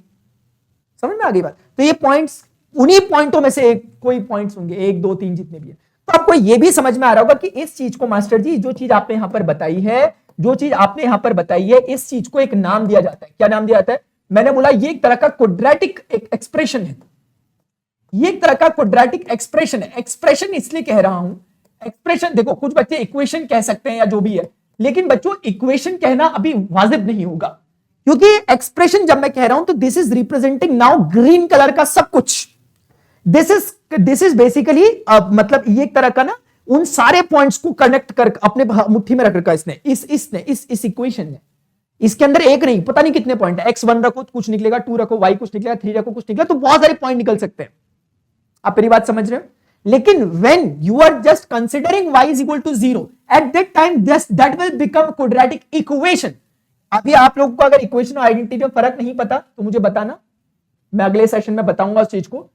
समझ में आ गई बात? तो ये points उन्हीं पॉइंटों में से कोई पॉइंट्स होंगे, 1 2 3 जितने भी है। तो आपको ये भी समझ में आ रहा होगा कि इस चीज को मास्टर जी, जो चीज आपने यहां पर बताई है, जो चीज आपने यहां पर बताई है, इस चीज को एक नाम दिया जाता है। क्या नाम दिया जाता है? मैंने बोला ये एक तरह का क्वाड्रेटिक एक्सप्रेशन है, ये एक तरह का क्वाड्रेटिक एक्सप्रेशन है। एक्सप्रेशन इसलिए कह रहा हूं, एक्सप्रेशन देखो, कुछ बच्चे इक्वेशन कह सकते हैं या जो भी है, लेकिन बच्चों इक्वेशन कहना अभी वाजिब नहीं होगा, क्योंकि एक्सप्रेशन जब मैं कह रहा हूं तो this is representing now green colour का सब कुछ। दिस इज बेसिकली मतलब ये एक तरह का ना उन सारे पॉइंट्स को कनेक्ट कर अपने मुट्ठी में रख रखा इसने, इस इक्वेशन ने। इसके अंदर एक नहीं, पता नहीं कितने पॉइंट है। x1 रखो तो कुछ निकलेगा, 2 रखो y कुछ निकलेगा, 3 रखो कुछ निकलेगा, तो बहुत सारे पॉइंट निकल सकते हैं। आप मेरी बात समझ रहे हो? लेकिन when you are just considering y is equal to 0 at that time that will become quadratic equation। अभी आप लोगों को अगर इक्वेशन और आइडेंटिटी में फर्क नहीं पता तो मुझे बताना, मैं अगले सेशन में बताऊंगा उस चीज को।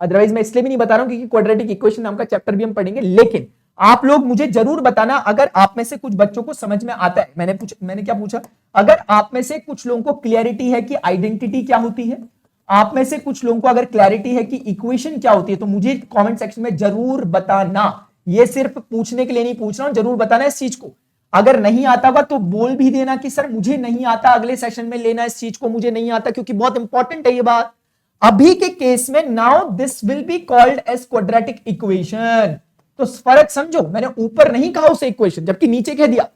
अदरवाइज मैं इसलिए भी नहीं बता रहा हूं क्योंकि क्वाड्रेटिक इक्वेशन नाम का चैप्टर भी हम पढ़ेंगे। लेकिन आप लोग मुझे जरूर बताना अगर आप में से कुछ बच्चों को समझ में आता है। मैंने क्या पूछा? अगर आप में से कुछ लोगों को क्लैरिटी है कि आइडेंटिटी क्या होती है, आप में से कुछ लोगों को अगर क्लैरिटी है कि इक्वेशन क्या होती है, तो मुझे कमेंट सेक्शन में जरूर बताना। ये सिर्फ पूछने के लिए नहीं पूछ रहा हूं, जरूर बताना इस चीज को। अगर नहीं आता होगा तो बोल भी देना कि सर मुझे नहीं आता, अगले सेशन में लेना इस चीज को, मुझे नहीं आता, क्योंकि बहुत इंपॉर्टेंट है ये बात। अभी के केस में now this will be called as quadratic equation. तो फर्क समझो, मैंने ऊपर नहीं कहा उसे इक्वेशन जबकि नीचे कह दिया।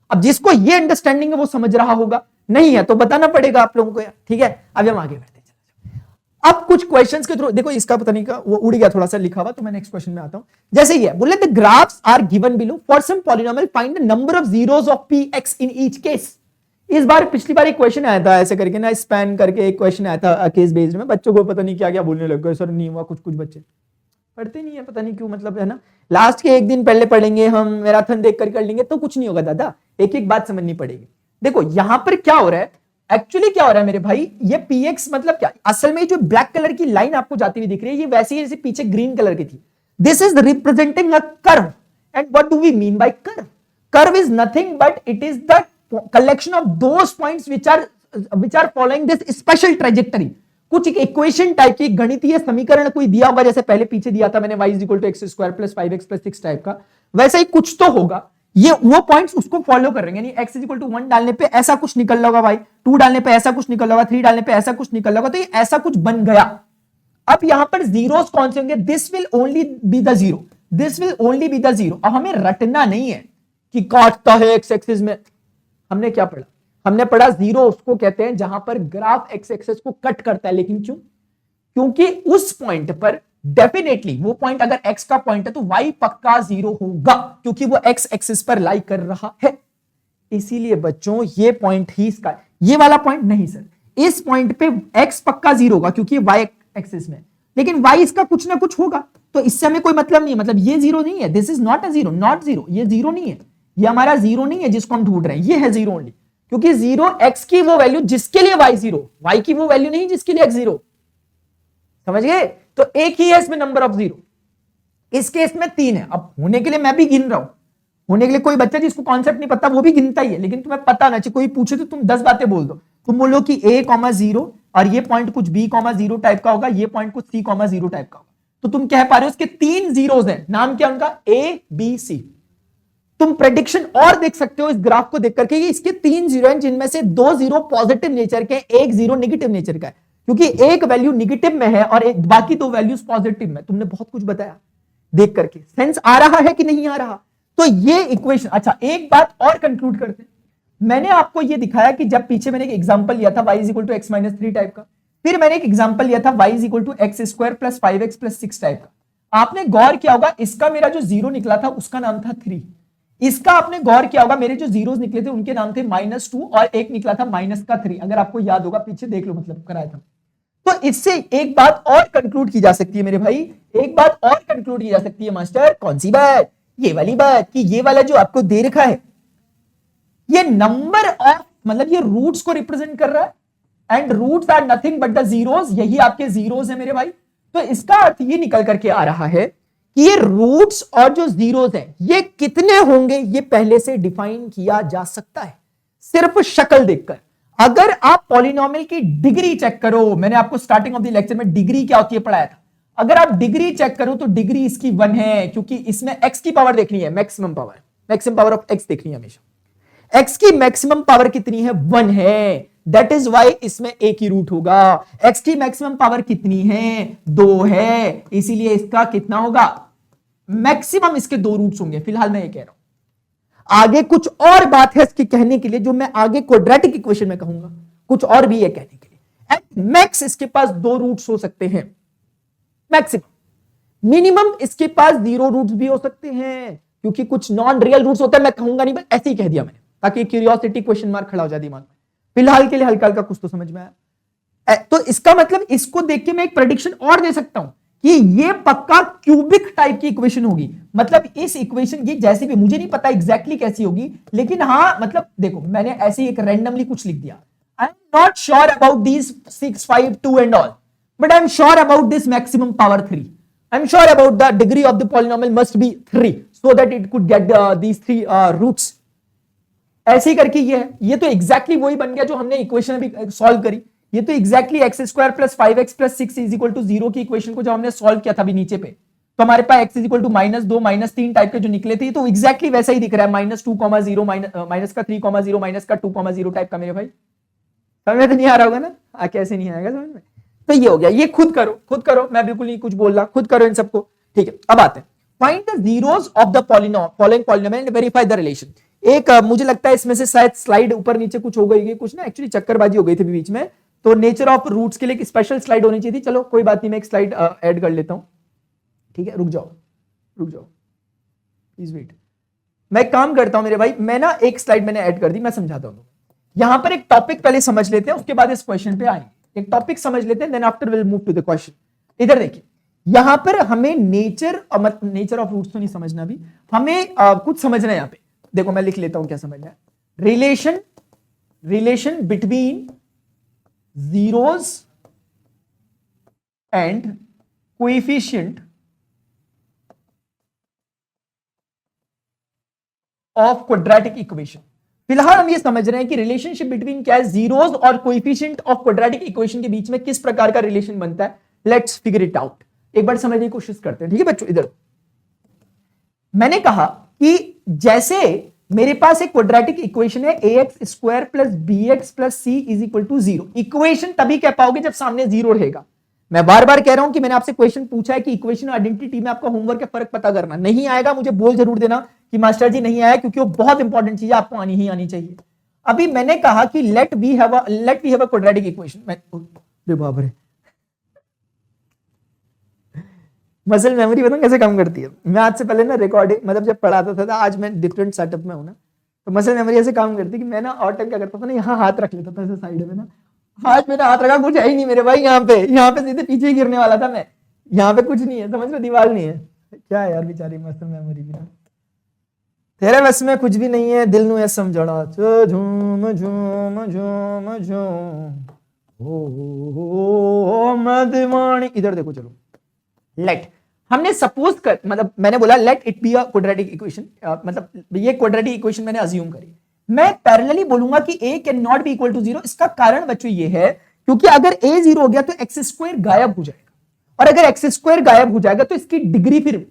अब जिसको ये अंडरस्टैंडिंग है वो समझ रहा होगा, नहीं है तो बताना पड़ेगा आप लोगों को यार, ठीक है। अब हम आगे बढ़ते हैं। अब कुछ क्वेश्चंस के थ्रू देखो, इसका पता नहीं का वो उड़ गया थोड़ा सा लिखा हुआ, तो मैं नेक्स्ट क्वेश्चन में आता हूं। जैसे ये बोले the graphs are given below for some polynomial find the number of zeros of px in each case. इस बार पिछली बार एक क्वेश्चन आया था ऐसे करके ना, स्पैन करके एक क्वेश्चन आया था केस बेस्ड में। बच्चों को पता नहीं क्या क्या बोलने लग गए, सर नहीं हुआ, कुछ बच्चे पढ़ते नहीं है, पता नहीं क्यों, मतलब है ना। लास्ट के एक दिन पहले पढ़ेंगे हम, मैराथन देख कर लेंगे तो कुछ नहीं होगा दादा, एक एक बात समझनी पड़ेगी। देखो यहां पर क्या हो रहा है, एक्चुअली क्या हो रहा है मेरे भाई, ये px मतलब क्या, असल में जो ब्लैक कलर की लाइन आपको जाती हुई दिख रही है ये वैसी है जैसे पीछे ग्रीन कलर की थी। This is representing a curve, and what do we mean by curve? Curve is nothing but it is the collection of those points which are following this special trajectory। कुछ एक इक्वेशन टाइप की गणितीय समीकरण कोई दिया होगा, जैसे पहले पीछे दिया था मैंने y = x² + 5x + 6 टाइप का, वैसा ही कुछ तो होगा। ये वो पॉइंट्स उसको फॉलो कर रहे हैं, यानी x = 1 डालने पे ऐसा कुछ निकल रहा होगा, भाई 2 डालने पे ऐसा कुछ निकल रहा होगा, 3 डालने पे ऐसा कुछ निकल रहा होगा, तो ये ऐसा कुछ बन गया। अब यहां पर जीरोस कौन से होंगे? This will only be the zero, this will only be the zero. अब हमें रटना नहीं है कि काटता है x एक्सिस में। हमने क्या पढ़ा? हमने पढ़ा जीरो उसको कहते हैं जहां पर ग्राफ एक्स एक्सिस को कट करता है। लेकिन क्यों? क्योंकि उस पॉइंट पर डेफिनेटली वो पॉइंट अगर एक्स का पॉइंट है तो वाई पक्का जीरो होगा, क्योंकि वो एक्स एक्सिस पर लाई कर रहा है। इसीलिए बच्चों ये पॉइंट ही इसका, ये वाला पॉइंट नहीं सर, इस पॉइंट पे एक्स पक्का जीरो होगा क्योंकि वाई एक्सिस में, लेकिन वाई इसका कुछ ना कुछ होगा, तो इससे हमें कोई मतलब नहीं है। मतलब ये जीरो नहीं है, this is not a zero, not zero, ये जीरो नहीं है, ये हमारा जीरो नहीं है जिसको हम ढूंढ रहे हैं, ये है जीरो ओनली। क्योंकि जीरो एक्स की वो वैल्यू जिसके लिए वाई जीरो, वाई की वो वैल्यू नहीं जिसके लिए एक्स जीरो। समझ गए? तो एक ही है इसमें नंबर ऑफ जीरो, इस केस में 3 है। अब होने के लिए मैं भी गिन रहा हूं, होने के लिए कोई बच्चा जिसको कॉन्सेप्ट नहीं पता वो भी गिनता ही है, लेकिन तुम्हें पता ना चाहिए। कोई पूछे तो तुम 10 बातें बोल दो, तुम बोलो कि a,0 और ये पॉइंट कुछ b,0 टाइप का होगा, ये पॉइंट कुछ c,0 टाइप का होगा, तो तुम कह पा रहे हो उसके 3 जीरोस हैं। नाम क्या उनका? a b c। तुम प्रेडिक्शन और देख सकते हो इस ग्राफ को देख करके, इसके 3 जीरो हैं जिनमें से 2 जीरो पॉजिटिव नेचर के, 1 जीरो नेगेटिव नेचर का है, क्योंकि एक वैल्यू नेगेटिव में है और बाकी 2 वैल्यूज पॉजिटिव में। तुमने बहुत कुछ बताया देख करके, सेंस आ रहा है कि नहीं आ रहा? तो ये इक्वेशन, अच्छा एक बात और कंक्लूड करते हैं। मैंने आपको ये दिखाया कि जब पीछे मैंने एक एग्जांपल लिया था y = x - 3 टाइप का, फिर मैंने एक एग्जांपल लिया था y = x² + 5x + 6 टाइप का। आपने गौर किया होगा इसका मेरा जो जीरो निकला था उसका नाम था 3, इसका आपने गौर किया होगा मेरे जो जीरोस निकले थे उनके नाम थे -2 और एक निकला था -3। अगर आपको याद होगा पीछे देख लो, मतलब कराया था। तो इससे एक बात और कंक्लूड की जा सकती है मेरे भाई, एक बात और कंक्लूड की जा सकती है मास्टर। कौन सी बात? ये वाली बात कि ये वाला जो आपको दे रखा है ये नंबर ऑफ, मतलब ये रूट्स को रिप्रेजेंट कर रहा है, and roots are nothing but the zeros, यही आपके जीरोस है मेरे भाई। तो इसका अर्थ ये निकल करके आ रहा है कि ये रूट्स और जो जीरोस हैं ये कितने होंगे ये पहले से डिफाइन किया जा सकता है सिर्फ शक्ल देखकर। अगर आप पॉलिनोमियल की डिग्री चेक करो, मैंने आपको स्टार्टिंग ऑफ द लेक्चर में डिग्री क्या होती है पढ़ाया था, अगर आप डिग्री चेक करो तो डिग्री इसकी 1 है, क्योंकि इसमें x की पावर देखनी है, मैक्सिमम पावर ऑफ x देखनी है हमेशा। x की मैक्सिमम पावर कितनी है? 1 है, दैट इज वाई इसमें एक ही रूट होगा। x की मैक्सिमम पावर कितनी है? 2 है, इसीलिए इसका कितना होगा? मैक्सिमम इसके 2 रूट्स होंगे। फिलहाल मैं ये कह रहा हूं, आगे कुछ और बात है इसके कहने के लिए, जो मैं आगे क्वाड्रेटिक इक्वेशन में कहूंगा, कुछ और भी है कहने के लिए। एट मैक्स इसके पास 2 रूट्स हो सकते हैं, मैक्सिमम। मिनिमम इसके पास 0 रूट्स भी हो सकते हैं, क्योंकि कुछ नॉन रियल रूट्स होता है, मैं कहूंगा नहीं, बस ऐसे ही कह दिया मैंने, ताकि क्यूरियोसिटी क्वेश्चन मार्क खड़ा हो जाए दिमाग में। फिलहाल के लिए हल्का हल्का कुछ तो समझ में आया। तो इसका मतलब इसको देख के मैं एक प्रेडिक्शन और दे सकता हूं कि ये पक्का क्यूबिक टाइप की इक्वेशन होगी। मतलब इस इक्वेशन की जैसी भी, मुझे नहीं पता एग्जैक्टली कैसी होगी, लेकिन हाँ मतलब देखो मैंने ऐसे ही एक रैंडमली कुछ लिख दिया। आई am not sure about this 6, 5, 2 and all, but I am sure about this maximum power 3। I am sure about the degree of the polynomial must be 3 so that it could get these 3 roots। ऐसे ही करके ये तो एग्जैक्टली वही बन गया जो हमने इक्वेशन अभी सॉल्व करी। ये तो exactly x square plus 5x plus 6 is equal to 0 की इक्वेशन को जो हमने सॉल्व किया था अभी नीचे पे, तो हमारे पास x is equal to -2 -3 type के जो निकले थे, तो एग्जैक्टली वैसा ही दिख रहा है, -2,0 माइनस का 3,0 माइनस का 2,0 टाइप का। मेरे भाई समझ में तो नहीं आ रहा होगा ना, कैसे नहीं आएगा समझ में। तो ये हो गया, ये खुद करो, मैं बिल्कुल नहीं कुछ बोल रहा, खुद करो इन सबको, ठीक है। अब आते हैं, find the zeros of the following polynomial and verify the relation. एक मुझे लगता है इसमें से शायद स्लाइड ऊपर नीचे कुछ हो गई, कुछ ना एक्चुअली चक्करबाजी हो गई थी बीच में, तो नेचर ऑफ रूट्स के लिए एक स्पेशल स्लाइड होनी चाहिए थी। चलो कोई बात नहीं, मैं एक स्लाइड ऐड कर लेता हूं, ठीक है। रुक जाओ प्लीज वेट, मैं एक काम करता हूं मेरे भाई, मैं ना एक स्लाइड मैंने ऐड कर दी, मैं समझाता हूं। यहां पर एक टॉपिक पहले समझ लेते हैं, उसके बाद इस क्वेश्चन पे आएंगे। एक टॉपिक समझ लेते हैं, then after will move to the question. इधर देखिए, यहां पर हमें नेचर ऑफ रूट्स तो नहीं समझना, भी हमें कुछ समझना है। यहां पे देखो मैं लिख लेता हूं क्या समझना है। Relation between zeros and coefficient of quadratic equation. फिलहाल हम ये समझ रहे हैं कि रिलेशनशिप बिटवीन क्या है, जीरोस और कोएफिशिएंट ऑफ क्वाड्रेटिक इक्वेशन के बीच में किस प्रकार का रिलेशन बनता है। लेट्स फिगर इट आउट, एक बार समझने की कोशिश करते हैं, ठीक है बच्चों। इधर मैंने कहा कि जैसे मेरे पास एक क्वाड्रेटिक इक्वेशन है, ax square plus bx plus c is equal to 0। Equation तभी कह पाओगे जब सामने 0 रहेगा। मैं बार बार कह रहा हूं कि मैंने आपसे क्वेश्चन पूछा है कि इक्वेशन और आइडेंटिटी में आपका होमवर्क का फर्क पता करना। नहीं आएगा मुझे बोल जरूर देना कि मास्टर जी नहीं आया, क्योंकि वो बहुत इंपॉर्टेंट चीज है, आपको आनी ही आनी चाहिए। अभी मैंने कहा कि let we have a quadratic equation. बाप रे, मसल मेमोरी बताऊं कैसे काम करती है। मैं आज से पहले ना रिकॉर्डिंग मतलब जब पढ़ाता था, आज मैं डिफरेंट सेटअप में हूं ना, तो मसल मेमोरी ऐसे काम करती है कि मैं ना और टाइम क्या करता था ना, यहाँ हाथ रख लेता था ऐसे साइड में ना, आज मेरा हाथ रखा कुछ है ही नहीं मेरे भाई, यहाँ पे सीधे पीछे ही गिरने वाला था मैं। यहाँ पे कुछ नहीं है, समझ लो दीवार नहीं है। क्या यार बेचारी मसल मेमोरी भी ना, तेरे बस में कुछ भी नहीं है, दिल नु ये समझना झूम झूम झूम झूम ओ मदवानी। इधर देखो, चलो लेट, हमने सपोज कर, मतलब मैंने बोला let it be a quadratic equation, मतलब ये क्वाड्रेटिक इक्वेशन मैंने अज्यूम करी। मैं पैरेलली बोलूंगा कि a can not be equal to 0। इसका कारण बच्चों ये है क्योंकि अगर a 0 हो गया तो एक्स स्क्वायर गायब हो जाएगा, और अगर एक्स स्क्वायर गायब हो जाएगा तो इसकी डिग्री फिर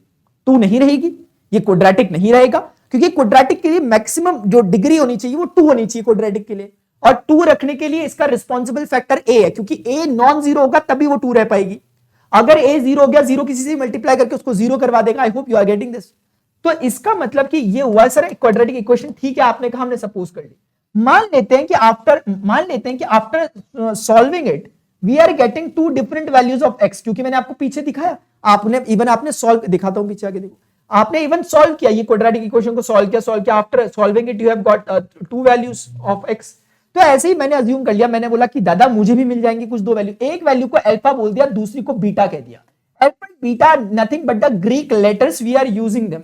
2 नहीं रहेगी, ये क्वाड्रेटिक नहीं रहेगा। क्योंकि क्वाड्रेटिक के लिए मैक्सिमम जो डिग्री होनी चाहिए वो 2 होनी चाहिए क्वाड्रेटिक के लिए, और 2 रखने के लिए इसका रिस्पॉन्सिबल फैक्टर a है, क्योंकि a नॉन जीरो होगा तभी वो 2 रह पाएगी। अगर a 0 हो गया, 0 किसी से मल्टीप्लाई करके उसको 0 करवा देगा। I hope you are getting this. तो इसका मतलब कि ये हुआ सर क्वाड्रेटिक इक्वेशन, ठीक है आपने कहा, हमने सपोज कर ली। मान लेते हैं कि after solving it we are getting 2 different values of x, क्योंकि मैंने आपको पीछे दिखाया, आपने सॉल्व, दिखाता हूं पीछे आगे देखो, आपने इवन सॉल्व किया ये क्वाड्रेटिक इक्वेशन को, सॉल्व किया। After solving it you have got 2 values of x। तो ऐसे ही मैंने अज्यूम कर लिया, मैंने बोला कि दादा मुझे भी मिल जाएंगे कुछ 2 वैल्यू। एक वैल्यू को अल्फा बोल दिया, दूसरी को बीटा कह दिया। Alpha beta nothing but the Greek letters we are using them,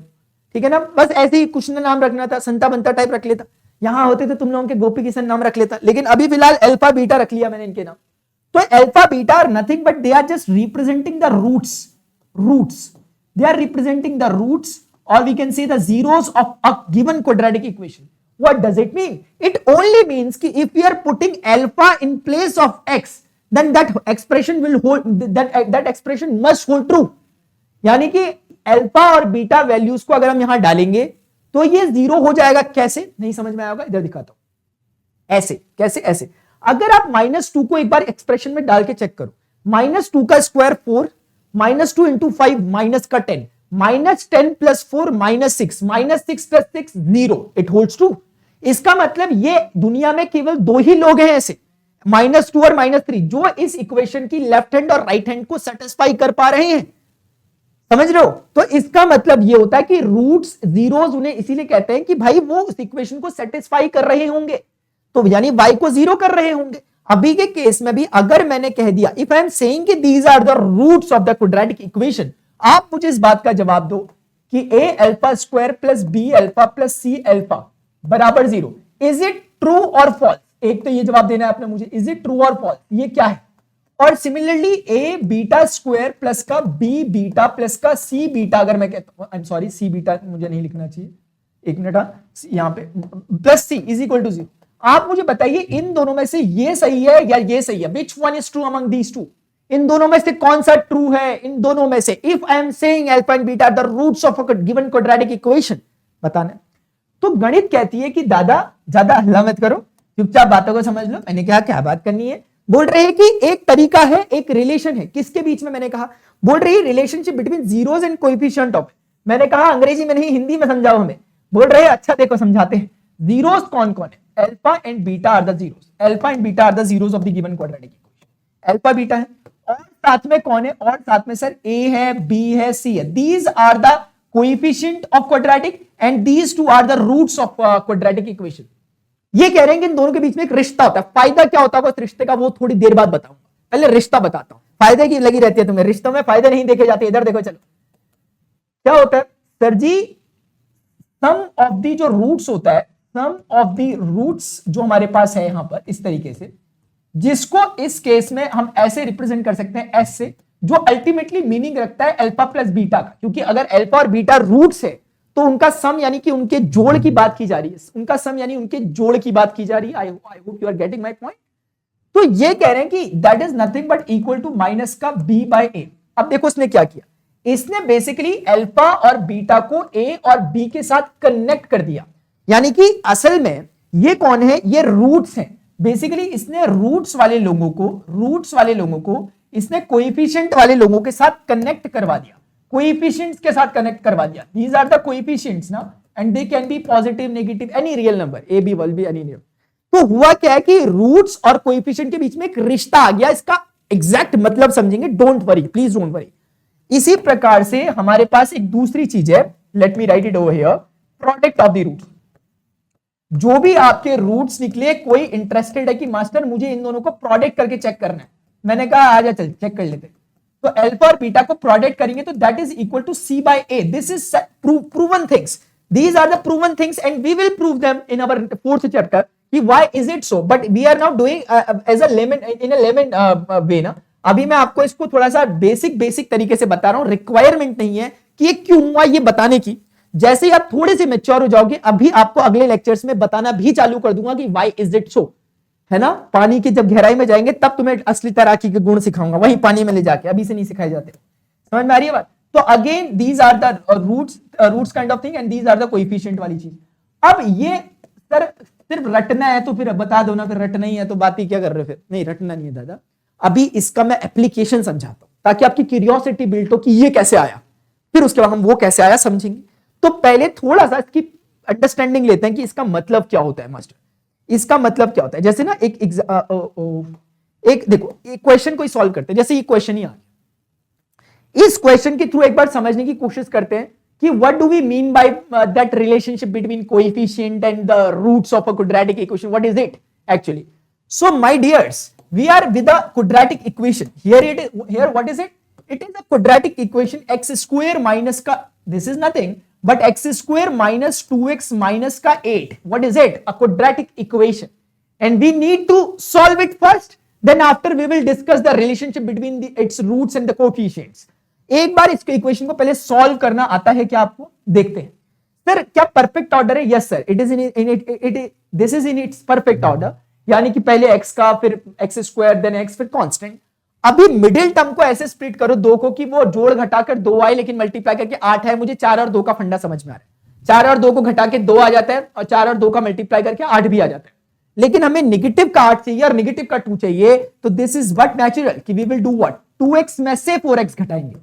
ठीक है ना। बस ऐसे ही कुछ ना नाम रखना था, संता बंता टाइप रख लेता, यहां होते तो तुम लोगों के गोपी किशन नाम रख लेता, लेकिन अभी फिलहाल अल्फा बीटा रख लिया मैंने इनके नाम। तो alpha beta are nothing but they are just representing the roots, they are representing the roots, or we can say the zeros of a given quadratic equation. What does it mean? It only means कि if we are putting alpha in place of x, then that expression will hold, that expression must hold true. यानी कि अल्फा और बीटा वैल्यूज को अगर हम यहां डालेंगे तो ये 0 हो जाएगा। कैसे, नहीं समझ में आया होगा, इधर दिखाता हूं। ऐसे कैसे, ऐसे अगर आप -2 को एक बार एक्सप्रेशन में डाल के चेक करो, -2 का स्क्वायर 4, -2 इंटू 5 माइनस का 10, -10 + 4 -6, -6 + 6 0, इट होल्ड्स ट्रू। इसका मतलब ये दुनिया में केवल दो ही लोग हैं ऐसे, -2 और -3, जो इस इक्वेशन की लेफ्ट हैंड और राइट हैंड को सेटिस्फाई कर पा रहे हैं। समझ रहे हो? तो इसका मतलब ये होता है कि रूट्स जीरोस उन्हें इसीलिए कहते हैं कि भाई वो उस इक्वेशन को सेटिस्फाई कर रहे होंगे, तो यानी y को जीरो कर रहे होंगे। अभी के केस में भी अगर मैंने कह दिया इफ आई एम सेइंग कि these are the roots of the quadratic equation, आप मुझे इस बात का जवाब दो कि a alpha square plus b alpha plus c alpha बराबर 0, इज इट ट्रू और फॉल्स? एक तो ये जवाब देना है आपने मुझे, इज इट ट्रू और फॉल्स, ये क्या है? और similarly a beta square plus का b बीटा प्लस का c बीटा, अगर मैं कहता हूं, I am sorry c beta मुझे नहीं लिखना चाहिए, एक मिनट, यहां पे plus c is equal to 0, आप मुझे बताइए इन दोनों में से ये सही है या ये सही है? Which one is true among these two? इन दोनों में से कौन सा ट्रू है? इन दोनों में से if I am saying alpha and beta the roots of a given quadratic equation, बताना। तो गणित कहती है कि दादा ज्यादा हल्ला मत करो, चुपचाप बातों को समझ लो, मैंने कहा क्या बात करनी है। बोल रहे हैं कि एक तरीका है, एक रिलेशन है, किसके बीच में? मैंने कहा, बोल रही है relationship between zeros and coefficient of, मैंने कहा अंग्रेजी में नहीं हिंदी में समझाओ हमें। बोल रहे हैं अच्छा देखो समझाते हैं, जीरोस कौन कौन है? Alpha and beta are the zeros, alpha and beta are the zeros of the given quadratic equation, alpha beta है, और साथ में कौन है? और साथ में सर a है, b है, c है, these are the coefficient of quadratic and these two are the roots of quadratic equation. ये कह रहे हैं कि इन दोनों के बीच में एक रिश्ता होता है। फायदा क्या होता है उस रिश्ते का, वो थोड़ी देर बाद बताऊंगा, पहले रिश्ता बताता हूं। फायदे की लगी रहती है तुम्हें, रिश्तों में फायदे नहीं देखे जाते, इधर देखो। चलो क्या होता है sir ji, some of the जो रूट्स होता है, सम ऑफ दी रूट्स जो हमारे पास है यहां पर इस तरीके से, जिसको इस केस में हम ऐसे रिप्रेजेंट कर सकते हैं एस से, जो अल्टीमेटली मीनिंग रखता है अल्फा प्लस बीटा का, क्योंकि अगर अल्फा और बीटा रूट्स है तो उनका सम यानी कि उनके जोड़ की बात की जा रही है, उनका सम यानी उनके जोड़ की बात की जा रही है। I hope you are getting my point. तो ये कह रहे हैं कि that is nothing but equal to minus का b बाय a। अब देखो इसने क्या किया, इसने बेसिकली अल्फा और बीटा को a और b के साथ कनेक्ट कर दिया, यानी कि असल में ये कौन है? ये रूट्स हैं। बेसिकली इसने रूट्स वाले लोगों को इसने कोएफिशिएंट वाले लोगों के साथ कनेक्ट करवा दिया, कोएफिशिएंट्स के साथ कनेक्ट करवा दिया। दीज आर द कोएफिशिएंट्स ना, and they can be positive, negative, any real number, a b will be any number. तो हुआ क्या है कि रूट्स और कोएफिशिएंट के बीच में एक रिश्ता आ गया। इसका एग्जैक्ट मतलब समझेंगे, don't worry, please don't worry. इसी प्रकार से हमारे पास एक दूसरी चीज है, let me write it over here, product of the roots. जो भी आपके रूट्स निकले, कोई इंटरेस्टेड है कि मास्टर मुझे इन दोनों को प्रोडक्ट करके चेक करना है, मैंने कहा आजा चल चेक कर लेते। तो अल्फा और बीटा को प्रोडक्ट करेंगे तो that is equal to c by a। This is proven things, these are the proven things and we will prove them in our fourth chapter कि why is it so, but we are now doing as a layman in a layman way ना। अभी मैं आपको इसको थोड़ा सा बेसिक तरीके से बता रहा हूं, रिक्वायरमेंट नहीं है कि ये क्यों हुआ ये बताने की। जैसे ही आप थोड़े से मैच्योर हो जाओगे, अभी आपको अगले लेक्चर्स में बताना भी चालू कर दूंगा कि why is it so, है ना। पानी की जब गहराई में जाएंगे तब तुम्हें असली तैराकी के गुण सिखाऊंगा, वही पानी में ले जाके, अभी से नहीं सिखाए जाते। समझ में आ रही है बात? तो again these are the roots kind of thing and these are the coefficient वाली चीज। अब ये सर सिर्फ रटना है तो फिर बता दो ना, फिर रटना ही है तो बात ही क्या कर रहे हो? फिर नहीं रटना नहीं है दादा, अभी इसका मैं एप्लीकेशन समझाता हूं ताकि आपकी क्यूरियोसिटी बिल्ड हो कि ये कैसे आया, फिर उसके बाद हम वो कैसे आया समझेंगे। तो पहले थोड़ा सा इसकी अंडरस्टैंडिंग लेते हैं कि इसका मतलब क्या होता है मास्टर, इसका मतलब क्या होता है। जैसे ना एक देखो एक क्वेश्चन को सॉल्व करते हैं, जैसे ये क्वेश्चन ही आ गया, इस क्वेश्चन के थ्रू एक बार समझने की कोशिश करते हैं कि what do we mean by that relationship between coefficient and the roots of a quadratic equation, what is it actually. So my dears, we are with a quadratic equation, here what is it, it is a quadratic equation x square minus का, this is nothing but x square minus 2x minus का 8, what is it, a quadratic equation, and we need to solve it first, then after we will discuss the relationship between its roots and the coefficients। एक बार इसके इक्वेशन को पहले सॉल्व करना आता है क्या आपको? देखते हैं। सर क्या परफेक्ट ऑर्डर है? Yes sir, it is in this is in its perfect order, यानी कि पहले x का, फिर x स्क्वायर, देन x, फिर कांस्टेंट। अभी मिडिल टर्म को ऐसे स्प्लिट करो दो को कि वो जोड़ घटाकर 2 आए लेकिन मल्टीप्लाई करके 8 है। मुझे 4 और 2 का फंडा समझ में आ रहा है, 4 और 2 को घटा के 2 आ जाता है और 4 और 2 का मल्टीप्लाई करके 8 भी आ जाता है। लेकिन हमें नेगेटिव का 8 चाहिए और नेगेटिव का 2 चाहिए, तो दिस इज व्हाट नेचुरल कि we will do what, 2x में से 4x घटाएंगे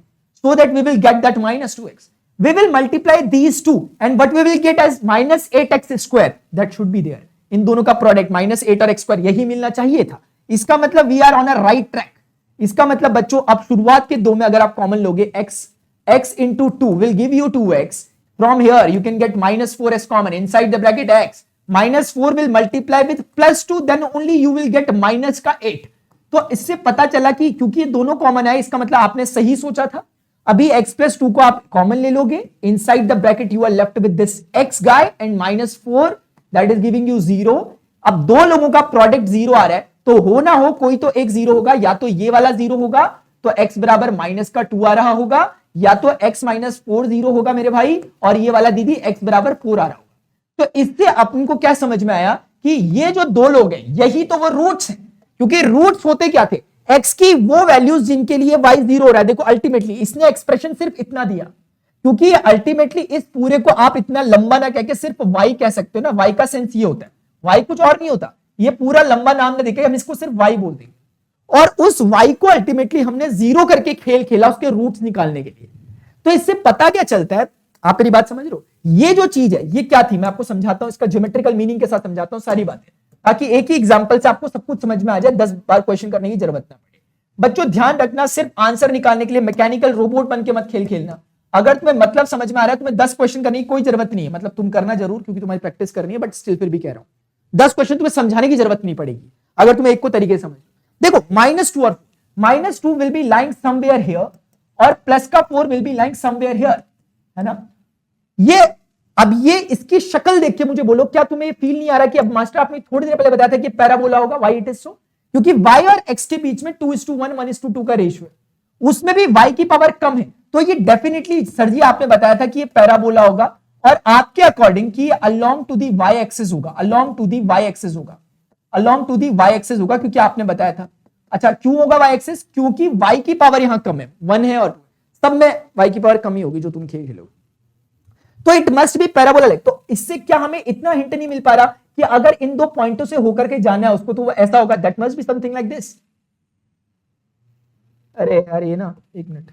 so that we will get that -2x। we will multiply these two and what we will get as minus 8x square that should be there. इन दोनों का प्रोडक्ट माइनस 8 और x स्क्वायर यही मिलना चाहिए था. इसका मतलब we are on a right track. इसका मतलब बच्चों अब शुरुआत के दो में अगर आप कॉमन लोगे x into 2 will give you 2x. From here you can get minus 4 as common inside the bracket x. Minus 4 will multiply with plus 2 then only you will get minus का 8. तो इससे पता चला कि क्योंकि ये दोनों कॉमन है इसका मतलब आपने सही सोचा था. अभी x plus 2 को आप कॉमन ले लोगे. Inside the bracket you are left with this x guy and minus 4 that is giving you 0. अब दो लोगों का प्रोडक्ट 0 आ रहा है तो हो ना हो कोई तो एक 0 होगा. या तो ये वाला 0 होगा तो x बराबर माइनस का 2 आ रहा होगा या तो x माइनस 4 0 होगा मेरे भाई और ये वाला दीदी x बराबर 4 आ रहा होगा. तो इससे अपन को क्या समझ में आया कि ये जो दो लोग हैं यही तो वो रूट्स हैं. क्योंकि रूट्स होते क्या थे x की वो वैल्यूज जिनके लिए y 0 हो रहा है. देखो अल्टीमेटली इसने एक्सप्रेशन सिर्फ इतना दिया क्योंकि अल्टीमेटली इस पूरे को आप इतना लंबा ना कह के सिर्फ y कह सकते हो ना. y का सेंस ये होता है y कुछ और नहीं होता. ये पूरा लंबा नाम ना देखे हम इसको सिर्फ y बोल देंगे और उस y को अल्टीमेटली हमने 0 करके खेल खेला उसके रूट्स निकालने के लिए. तो इससे पता क्या चलता है आप मेरी बात समझ रहे हो. ये जो चीज है ये क्या थी मैं आपको समझाता हूं. इसका ज्योमेट्रिकल मीनिंग के साथ समझाता हूं सारी बातें ताकि एक ही एग्जांपल से आपको सब कुछ समझ में आ जाए. 10 बार क्वेश्चन करने की जरूरत ना पड़े. बच्चों ध्यान रखना सिर्फ आंसर निकालने के लिए मैकेनिकल रोबोट बन के मत खेल खेलना. अगर तुम्हें मतलब समझ में आ रहा है तुम्हें 10 क्वेश्चन करने की कोई जरूरत नहीं है. मतलब तुम करना जरूर क्योंकि तुम्हारी प्रैक्टिस करनी है बट स्टिल फिर भी कह रहा हूं 10 क्वेश्चन तुम्हें समझाने की जरूरत नहीं पड़ेगी अगर तुम्हें एक को तरीके से समझ. देखो -2 और -2 will be lying somewhere here और प्लस का 4 will be lying somewhere here है ना. ये अब ये इसकी शक्ल देख के मुझे बोलो क्या तुम्हें फील नहीं आ रहा कि अब मास्टर आपने थोड़ी देर पहले बताया था कि पैराबोला होगा. व्हाई इट इज सो क्योंकि y और x के बीच में 2:1 1:2 का रेशियो है. उसमें भी y की पावर कम है तो ये डेफिनेटली सर जी आपने बताया था कि ये पैराबोला होगा और आपके अकॉर्डिंग कि along to the y axis होगा. Along to the y axis होगा. Along to the y axis होगा क्योंकि आपने बताया था. अच्छा क्यों होगा y एक्सिस क्योंकि y की पावर यहां कम है 1 है और सब में y की पावर कम ही होगी जो तुम खेल खेलोगे. तो इट मस्ट बी पैराबोला. तो इससे क्या हमें इतना हिंट नहीं मिल पा रहा कि अगर इन दो पॉइंटों से होकर के जाना है उसको तो वो ऐसा होगा. That must be something like this. अरे यार ये ना एक मिनट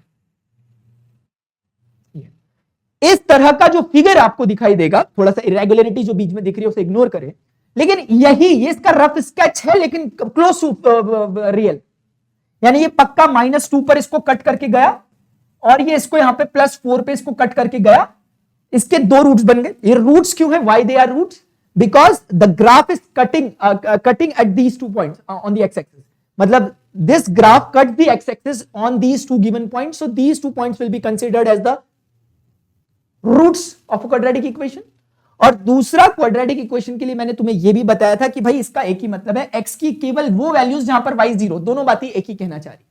इस तरह का जो फिगर आपको दिखाई देगा थोड़ा सा इरेगुलरिटी जो बीच में दिख रही है उसे इग्नोर करें. लेकिन यही ये इसका रफ स्केच है लेकिन क्लोज टू रियल. यानी ये पक्का -2 पर इसको कट करके गया और ये इसको यहां पे +4 पे इसको कट करके गया. इसके दो रूट्स बन गए. ये रूट्स क्यों है why they are roots because the graph is cutting at these 2 points on the x axis. मतलब this graph cut the x-axis on these two given points, so these 2 points will be considered as the roots of a quadratic equation. और दूसरा क्वाड्रेटिक इक्वेशन के लिए मैंने तुम्हें यह भी बताया था कि भाई इसका एक ही मतलब है x की केवल वो वैल्यूज जहां पर y 0 दोनों बातें एक ही कहना चाह रही.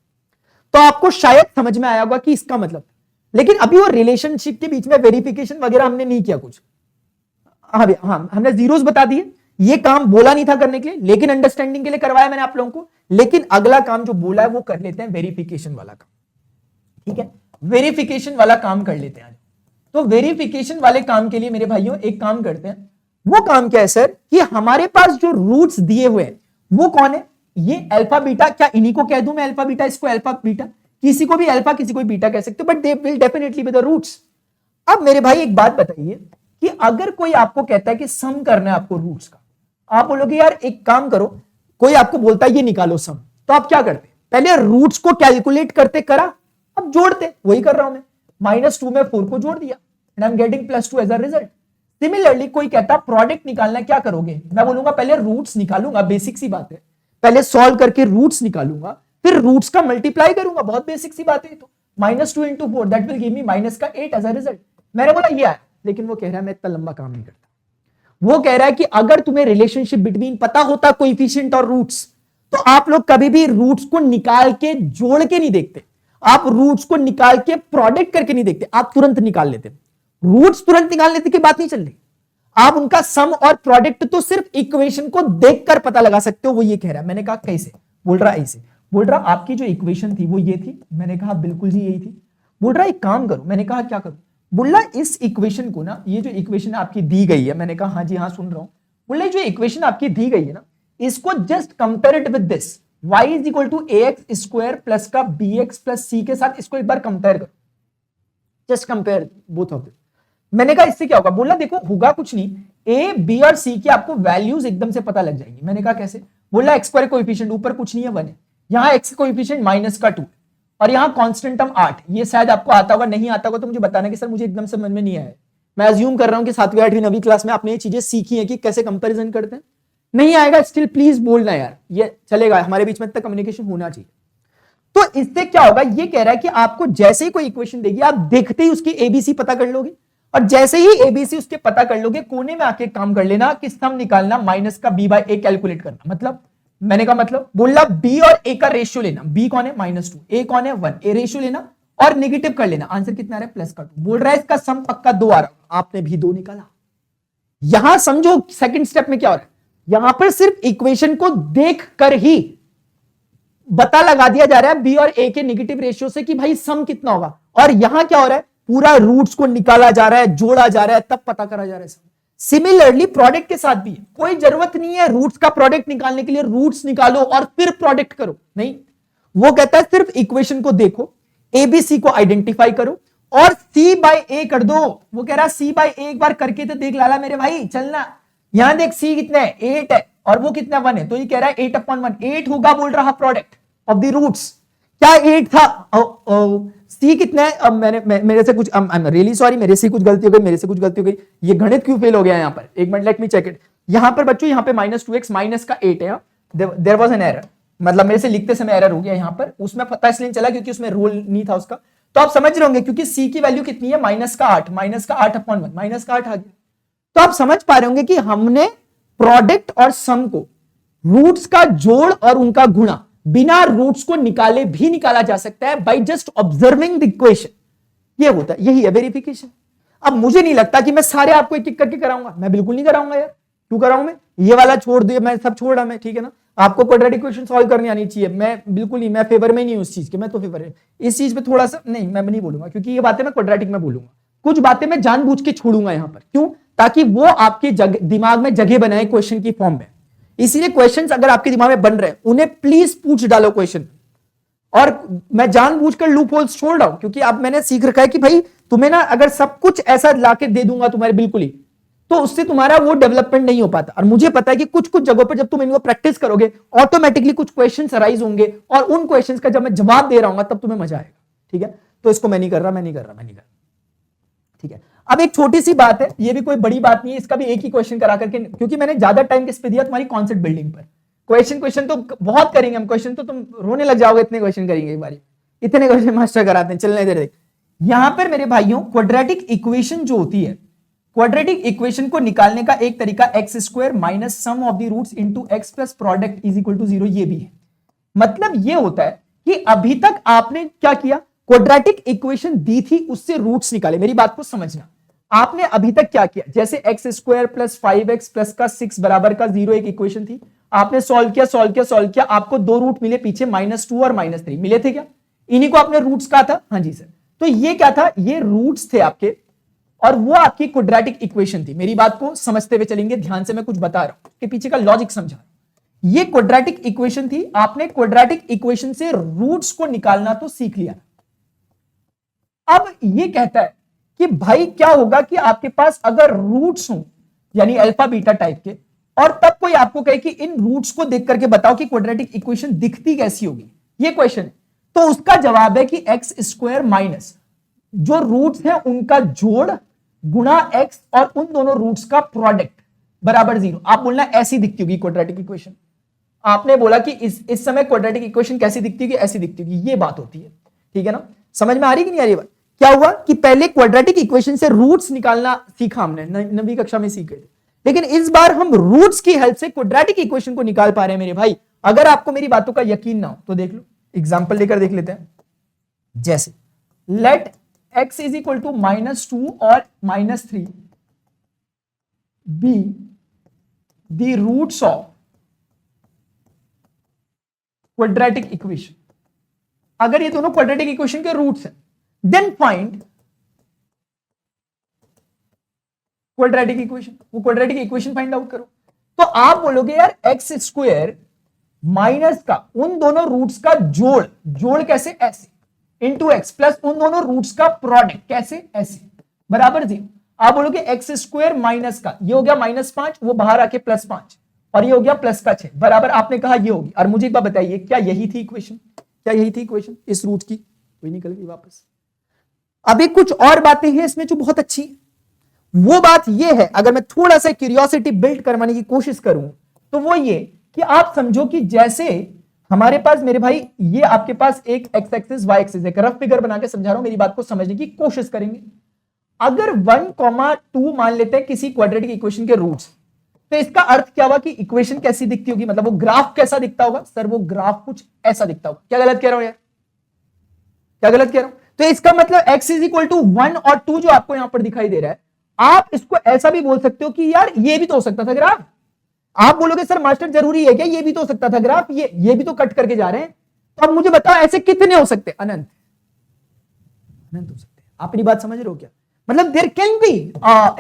तो आपको शायद समझ में आया होगा कि इसका मतलब. लेकिन अभी वो रिलेशनशिप के बीच में वेरिफिकेशन वगैरह हमने नहीं किया कुछ. हाँ हमने जीरोस बता दिए. ये काम बोला नहीं था करने के लिए लेकिन अंडरस्टैंडिंग के लिए करवाया मैंने आप लोगों को. लेकिन अगला काम जो बोला है वो कर लेते हैं वेरिफिकेशन वाला काम. ठीक है वेरिफिकेशन वाला काम कर लेते हैं. तो वेरिफिकेशन वाले काम के लिए मेरे भाइयों एक काम करते हैं. वो काम क्या है सर कि हमारे पास जो रूट्स दिए हुए हैं वो कौन है. ये अल्फा बीटा. क्या इन्हीं को कह दूं मैं अल्फा बीटा इसको अल्फा बीटा. किसी को भी अल्फा किसी को बीटा कह सकते हो but they will definitely be the roots. अब मेरे भाई एक बात बताइए कि अगर कोई आपको कहता है कि सम करना है आपको रूट्स का. आप बोलोगे यार एक काम करो. कोई आपको बोलता है ये निकालो सम तो आप क्या करते पहले रूट्स को कैलकुलेट करते करा अब जोड़ते. वही कर रहा हूं मैं. -2 में 4 को जोड़ दिया and I am getting +2 as a result. Similarly कोई कहता प्रोडक्ट निकालना क्या करोगे. मैं बोलूंगा पहले रूट्स निकालूंगा. बेसिक सी बात है. पहले सॉल्व करके रूट्स निकालूंगा फिर रूट्स का मल्टीप्लाई करूंगा. बहुत बेसिक सी बात है. तो -2 into 4 that will give me -8 as a result. मैंने बोला ये आया. लेकिन वो कह रहा है मैं इतना लंबा काम नहीं करता. वो कह रहा है कि अगर तुम्हें रिलेशनशिप बिटवीन पता होता कोएफिशिएंट और रूट्स तो आप लोग कभी भी रूट्स को निकाल के जोड़ के नहीं देखते. आप रूट्स को निकाल के प्रोडक्ट करके नहीं देखते. आप तुरंत निकाल लेते. रूट्स तुरंत निकाल लेते की बात नहीं चल रही. आप उनका सम और प्रोडक्ट तो सिर्फ इक्वेशन को देखकर पता लगा सकते हो. वो ये कह रहा है. मैंने कहा कैसे. बोल रहा ऐसे. बोल रहा आपकी जो इक्वेशन थी वो ये थी. मैंने कहा बिल्कुल जी यही थी. बोल रहा एक काम करो. मैंने कहा क्या करूं. बोला इस इक्वेशन को ना ये जो इक्वेशन आपकी दी गई है. मैंने कहा हाँ जी हाँ सुन रहा हूं. बोला जो इक्वेशन आपकी दी गई है ना इसको just compare it with this y = ax² plus का bx प्लस c के साथ इसको एक बार कंपेयर करो. Just compare both of them. मैंने कहा इससे क्या होगा, बोला देखो होगा कुछ नहीं, ए बी और सी की आपको वैल्यूज एकदम से पता लग जाएंगी। मैंने कहा कैसे, बोला एक्स स्क्वायर कोएफिशिएंट ऊपर कुछ नहीं है 1 है, यहाँ एक्स कोएफिशिएंट माइनस का 2 और यहाँ कांस्टेंट टर्म 8। ये शायद आपको आता होगा, नहीं आता होगा तो मुझे बताना कि सर मुझे एकदम से समझ में नहीं आया। मैं अज्यूम कर रहा हूं कि 7वीं 8वीं 9वीं क्लास में आपने ये चीजें सीखी है कि कैसे कंपैरिजन करते हैं। नहीं आएगा स्टिल प्लीज बोलना यार, ये चलेगा, हमारे बीच में तक कम्युनिकेशन होना चाहिए। तो इससे क्या होगा, ये कह रहा है कि आपको जैसे ही कोई इक्वेशन देगी आप देखते ही उसकी एबीसी पता कर लोगे, और जैसे ही एबीसी उसके पता कर लोगे कोने में आके काम कर लेना कि सम निकालना माइनस का बी बाय ए कैलकुलेट करना। मतलब मैंने कहा मतलब बोला बी और ए का रेशियो लेना, बी कौन है -2, ए कौन है 1, ए रेशियो लेना और नेगेटिव कर लेना। आंसर कितना आ रहा है +2। बोल रहा है इसका सम पक्का 2 आ रहा, आपने भी 2 निकाला। यहां समझो सेकंड स्टेप में क्या हो रहा है, यहां पर सिर्फ इक्वेशन को देख कर ही पता लगा दिया जा रहा है बी और ए के नेगेटिव रेशियो से कि भाई सम कितना होगा, और यहां क्या हो रहा है पूरा रूट्स को निकाला जा रहा है, जोड़ा जा रहा है, तब पता करा जा रहा है। सिमिलरली प्रोडक्ट के साथ भी है, कोई जरूरत नहीं है रूट्स का प्रोडक्ट निकालने के लिए रूट्स निकालो और फिर प्रोडक्ट करो, नहीं, वो कहता है सिर्फ इक्वेशन को देखो, एबीसी को आइडेंटिफाई करो और सी बाय ए कर दो। वो कह रहा है सी बाय ए एक बार करके तो देख लाला मेरे भाई, चलना। यहां देख सी कितना है 8 है और वो कितना 1 है, तो ये कह रहा है 8/1, 8 होगा बोल रहा प्रोडक्ट ऑफ द रूट्स। क्या 8 था? सी कितना है? अब मेरे से कुछ आई एम रियली सॉरी, मेरे से कुछ गलती हो गई, मेरे से कुछ गलती हो गई। ये गणित क्यों फेल हो गया यहाँ पर, एक minute let me check it. यहाँ पर बच्चों यहाँ पे -2x माइनस का 8 है, देयर वाज एन एरर, मतलब मेरे से लिखते समय एरर हो गया यहाँ पर, उसमें पता इसलिए चला क्योंकि उसमें रोल नहीं था उसका। तो आप समझ रहे होंगे क्योंकि सी की वैल्यू कितनी है -8, -8/1, -8 आ गया। तो आप समझ पा रहे होंगे कि हमने प्रोडक्ट और सम को रूट्स का जोड़ और उनका गुणा बिना रूट्स को निकाले भी निकाला जा सकता है by just observing the equation. ये होता है, यही है वेरिफिकेशन। अब मुझे नहीं लगता कि मैं सारे आपको एक एक करके कराऊंगा, मैं बिल्कुल नहीं कराऊंगा यार। क्यों कराऊं मैं, ये वाला छोड़ दिया, मैं सब छोड़ रहा, मैं ठीक है ना। आपको क्वाड्रेटिक इक्वेशन सॉल्व करनी आनी चाहिए, मैं बिल्कुल नहीं, मैं फेवर में नहीं हूं उस चीज के, मैं तो फेवर है इस चीज पे थोड़ा सा नहीं, मैं नहीं बोलूंगा क्योंकि ये बातें मैं क्वाड्रेटिक में बोलूंगा, कुछ बातें मैं जानबूझ के छोड़ूंगा यहां पर। क्यों? ताकि वो आपके दिमाग में जगह बनाए क्वेश्चन की फॉर्म में। इसीलिए क्वेश्चंस अगर आपके दिमाग में बन रहे हैं उन्हें प्लीज पूछ डालो क्वेश्चन, और मैं जानबूझकर लूप होल्स छोड़ रहा हूं क्योंकि अब मैंने सीख रखा है कि भाई तुम्हें ना अगर सब कुछ ऐसा लाके दे दूंगा तुम्हारे बिल्कुल ही, तो उससे तुम्हारा वो डेवलपमेंट नहीं हो पाता। और मुझे पता है कि कुछ कुछ जगहों पर जब तुम इनको प्रैक्टिस करोगे ऑटोमेटिकली कुछ क्वेश्चंस अराइज होंगे, और उन क्वेश्चंस का जब मैं जवाब दे रहा हूं तब तुम्हें मजा आएगा। ठीक है, तो इसको मैं नहीं कर रहा, ठीक है। अब एक छोटी सी बात है, ये भी कोई बड़ी बात नहीं है, इसका भी एक ही क्वेश्चन करा करके, क्योंकि मैंने ज्यादा टाइम किस पे दिया तुम्हारी कॉन्सेप्ट बिल्डिंग पर। क्वेश्चन तो बहुत करेंगे हम, क्वेश्चन तो तुम रोने लग जाओगे, इतने क्वेश्चन करेंगे एक बारी, इतने क्वेश्चन मास्टर कराते हैं। चलने दे, यहां पर मेरे भाइयों क्वाड्रेटिक इक्वेशन जो होती है, क्वाड्रेटिक इक्वेशन को निकालने का एक तरीका x² minus sum of the roots into x plus product is equal to 0, ये भी है। मतलब ये होता है कि अभी तक आपने क्या किया, क्वाड्रेटिक इक्वेशन दी थी उससे रूट्स निकाले। मेरी बात को समझना, आपने अभी तक क्या किया, जैसे x² प्लस 5x प्लस का 6 बराबर का 0 एक इक्वेशन थी, आपने सॉल्व किया, आपको 2 रूट मिले पीछे -2 और -3 मिले थे क्या, इन्हीं को आपने रूट्स कहा था। हाँ जी सर, तो ये क्या था, ये रूट्स थे आपके, और वो आपकी क्वाड्रेटिक इक्वेशन थी। मेरी बात को समझते हुए चलेंगे, ध्यान से मैं कुछ बता रहा हूं कि पीछे का लॉजिक समझा। ये क्वाड्रेटिक इक्वेशन थी, आपने क्वाड्रेटिक इक्वेशन से रूट्स को निकालना तो सीख लिया। अब ये कहता है कि भाई क्या होगा कि आपके पास अगर रूट्स हो यानी अल्फा बीटा टाइप के, और तब कोई आपको कहे कि इन रूट्स को देख करके बताओ कि क्वाड्रेटिक इक्वेशन दिखती कैसी होगी, ये क्वेश्चन है, तो उसका जवाब है कि x² माइनस जो रूट्स हैं उनका जोड़ गुणा x और उन दोनों रूट्स का प्रोडक्ट बराबर 0। आप बोलना ऐसी दिखती होगी क्वाड्रेटिक इक्वेशन। आपने बोला कि इस समय क्वाड्रेटिक इक्वेशन कैसी दिखती होगी, ऐसी दिखती होगी, ये बात होती है। ठीक है ना, समझ में आ रही कि नहीं आ रही बात? क्या हुआ कि पहले क्वाड्रेटिक इक्वेशन से रूट्स निकालना सीखा हमने, 9वीं कक्षा में सीखे थे, लेकिन इस बार हम रूट्स की हेल्प से क्वाड्रेटिक इक्वेशन को निकाल पा रहे हैं मेरे भाई। अगर आपको मेरी बातों का यकीन ना हो तो देख लो, एग्जांपल लेकर देख लेते हैं। जैसे let x is equal to -2 और -3 be the roots of quadratic equation. अगर ये दोनों क्वाड्रेटिक इक्वेशन के रूट्स हैं, देन फाइंड क्वाड्रेटिक इक्वेशन। वो क्वाड्रेटिक इक्वेशन फाइंड आउट करो। तो आप बोलोगे यार x² माइनस का उन दोनों रूट्स का जोड़ कैसे, ऐसे इंटू एक्स प्लस उन दोनों रूट्स का प्रोडक्ट, कैसे, ऐसे, बराबर 0। आप बोलोगे एक्स स्क्वायर माइनस का, ये हो गया -5, वो बाहर आके +5, और ये हो गया प्लस का 6, बराबर आपने कहा ये होगी। और मुझे एक बात बताइए, क्या यही थी इक्वेशन? क्या यही थी इक्वेशन इस रूट की? कोई निकल गई वापस। अभी कुछ और बातें हैं इसमें जो बहुत अच्छी है। वो बात ये है, अगर मैं थोड़ा सा क्यूरियोसिटी बिल्ड करवाने की कोशिश करूं तो वो ये कि आप समझो कि जैसे हमारे पास, मेरे भाई, ये आपके पास एक एक्स एक्सिस वाई एक्सिस, एक रफ फिगर बना के समझा रहा हूं, मेरी बात को समझने की कोशिश करेंगे। अगर 1,2 मान लेते हैं किसी क्वाड्रेटिक इक्वेशन के रूट्स, तो इसका अर्थ क्या हुआ कि इक्वेशन कैसी दिखती होगी, मतलब वो ग्राफ कैसा दिखता होगा? सर वो ग्राफ कुछ ऐसा दिखता होगा। क्या गलत कह रहा हूं यार? क्या गलत कह रहा हूं? तो इसका मतलब x इज इक्वल टू 1 और 2 जो आपको यहां पर दिखाई दे रहा है, आप इसको ऐसा भी बोल सकते हो कि यार ये भी तो हो सकता था ग्राफ। आप बोलोगे सर मास्टर जरूरी है क्या, ये भी तो हो सकता था ग्राफ, ये भी तो कट करके जा रहे हैं। तो अब मुझे बताओ ऐसे कितने हो सकते? अनंत, अनंत हो सकते हैं। आप मेरी बात समझ रहे हो क्या? मतलब there can be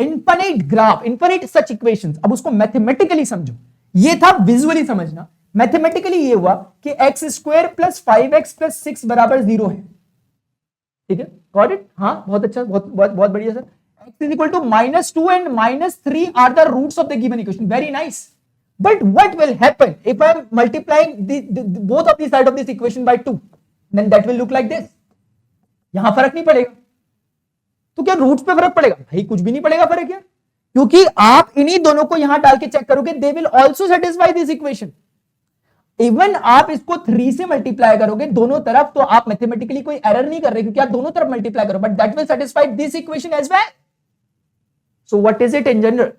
infinite graph, infinite such equations. अब उसको मैथमेटिकली समझो, ये था विजुअली समझना। मैथमेटिकली ये हुआ कि x square plus 5x plus 6 बराबर 0 है। ठीक है, गॉट इट? हाँ, बहुत अच्छा, बहुत बहुत बहुत बढ़िया sir. x is equal to -2 and -3 are the roots of the given equation. Very nice. But what will happen if I am multiplying both of the side of this equation by 2? Then that will look like this. यहां फर्क नहीं पड़ेगा। तो क्या रूट्स पे फर्क पड़ेगा? भाई कुछ भी नहीं पड़ेगा फर्क यार, क्योंकि आप इन्हीं दोनों को यहां डाल के चेक करोगे, they will also satisfy this equation. Even आप इसको 3 से मल्टीप्लाई करोगे दोनों तरफ, तो आप मैथमेटिकली कोई एरर नहीं कर रहे क्योंकि आप दोनों तरफ मल्टीप्लाई करो, but that will satisfy this equation as well. So what is it in general?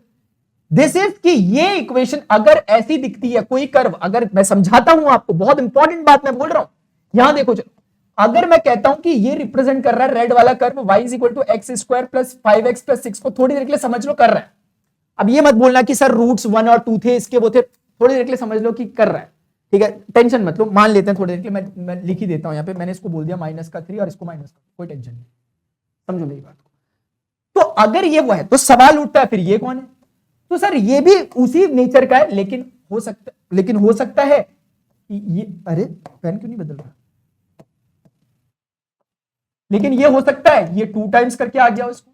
This is कि ये इक्वेशन अगर ऐसी दिखती है, कोई कर्व, अगर मैं समझाता हूं आपको, बहुत इंपॉर्टेंट बात मैं बोल रहा हूं, यहां देखो। चलो, अगर मैं कहता हूं कि ये रिप्रेजेंट कर रहा है रेड वाला curve y is equal to x square plus 5x plus 6 को, थोड़ी देर के लिए समझ लो कर रहा है। अब ये मत बोलना कि सर रूट्स 1 और 2 थे, इसके वो थे, थोड़ी देर के लिए समझ लो कि कर रहा है। ठीक है, टेंशन मत लो, मान लेते हैं थोड़ी देर के लिए, मैं लिख ही देता हूं यहाँ पे, मैंने इसको बोल दिया -3 और इसको माइनस का, कोई टेंशन नहीं, समझो मेरी बात को। तो अगर ये वो है तो सवाल उठता है फिर ये कौन है? तो सर ये भी उसी नेचर का है, लेकिन हो सकता है कि ये, अरे पेन क्यों नहीं बदल रहा, लेकिन ये हो सकता है ये 2 टाइम्स करके आ गया उसको।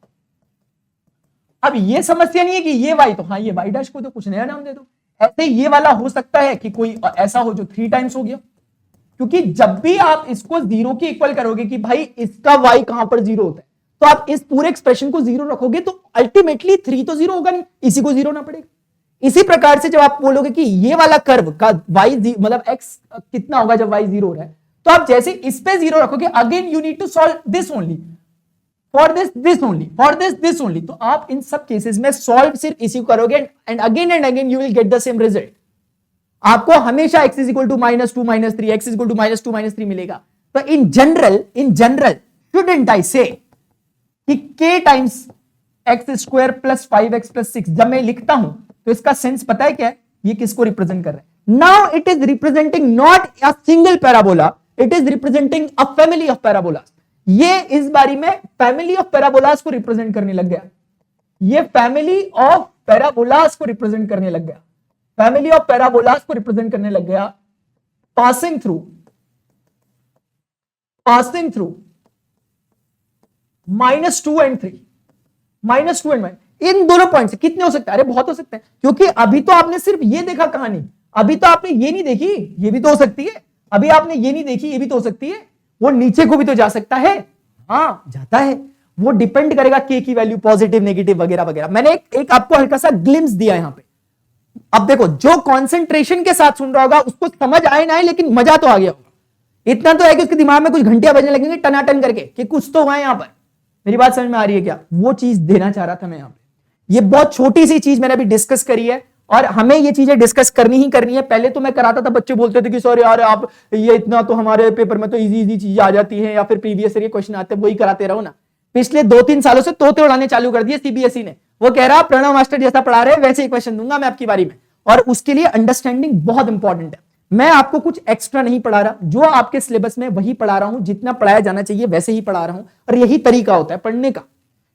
अब ये समस्या नहीं है कि ये y, तो हाँ ये y डैश को तो कुछ नया नाम दे दो। ऐसे ये वाला हो सकता है कि कोई ऐसा हो जो 3 टाइम्स हो गया, क्योंकि जब भी आप इसको 0 के इक्वल करोगे कि भाई इसका y कहां पर 0 होता है, तो आप इस पूरे एक्सप्रेशन को 0 रखोगे तो अल्टीमेटली 3 तो 0 होगा नहीं, इसी को 0 ना पड़ेगा। इसी प्रकार से जब आप बोलोगे कि ये वाला कर्व का y मतलब x कितना होगा जब y 0 हो रहा है, तो आप जैसे इस पे 0 रखोगे, again you need to solve this only, for this only, for this only. तो आप इन सब केसेस में सॉल्व सिर्फ इसी को करोगे and again you will get the same result. आपको हमेशा x is equal to -2 -3, x is equal to -2 -3 मिलेगा। तो इन जनरल शुडंट आई से कि k times x square plus 5x plus 6 जब मैं लिखता हूं तो इसका सेंस पता है क्या है? ये किसको रिप्रेजेंट कर रहा है? Now it is representing not a single parabola, it is representing a family of parabolas. ये इस बारी में फैमिली ऑफ पैराबोलास को रिप्रेजेंट करने लग गया। ये फैमिली ऑफ पैराबोलास को रिप्रेजेंट करने लग गया, फैमिली ऑफ पैराबोलास को रिप्रेजेंट करने लग गया, पासिंग थ्रू -2 and 3, -2 and 1, इन दोनों पॉइंट से कितने हो सकते हैं? अरे बहुत हो सकते हैं, क्योंकि अभी तो आपने सिर्फ ये देखा कहानी, अभी तो आपने ये नहीं देखी ये भी तो हो सकती है, अभी आपने ये नहीं देखी ये भी तो हो सकती है, वो नीचे को भी तो जा सकता है। हाँ जाता है, वो डिपेंड करेगा के की वैल्यू, पॉजिटिव नेगेटिव वगैरह वगैरह। मैंने एक आपको हल्का सा ग्लिम्स दिया यहां पे। अब देखो, जो कंसंट्रेशन के साथ सुन रहा होगा उसको समझ आए ना आए, लेकिन मजा तो आ गया होगा। इतना तो है कि उसके दिमाग में कुछ घंटियां बजने लगेंगे टनाटन करके कि कुछ तो हुआ है यहां पर। मेरी बात समझ में आ रही है क्या? वो चीज देना चाह रहा था मैं यहां पे। ये बहुत छोटी सी चीज मैंने अभी डिस्कस करी है, और हमें ये चीजें डिस्कस करनी ही करनी है। पहले तो मैं कराता था, बच्चे बोलते थे कि सर यार आप ये इतना तो हमारे पेपर में तो इजी चीजें आ जाती हैं, या फिर प्रीवियस ईयर के क्वेश्चन आते हैं, वही कराते रहो ना। पिछले 2-3 सालों से तोते उड़ाने चालू कर दिए सीबीएसई ने। वो कह रहा प्रणव मास्टर जैसा पढ़ा रहे वैसे ही क्वेश्चन दूंगा मैं आपकी बारी में, और उसके लिए अंडरस्टैंडिंग बहुत इंपॉर्टेंट है। मैं आपको कुछ एक्स्ट्रा नहीं पढ़ा रहा, जो आपके सिलेबस में वही पढ़ा रहा हूं, जितना पढ़ाया जाना चाहिए वैसे ही पढ़ा रहा हूं, और यही तरीका होता है पढ़ने का।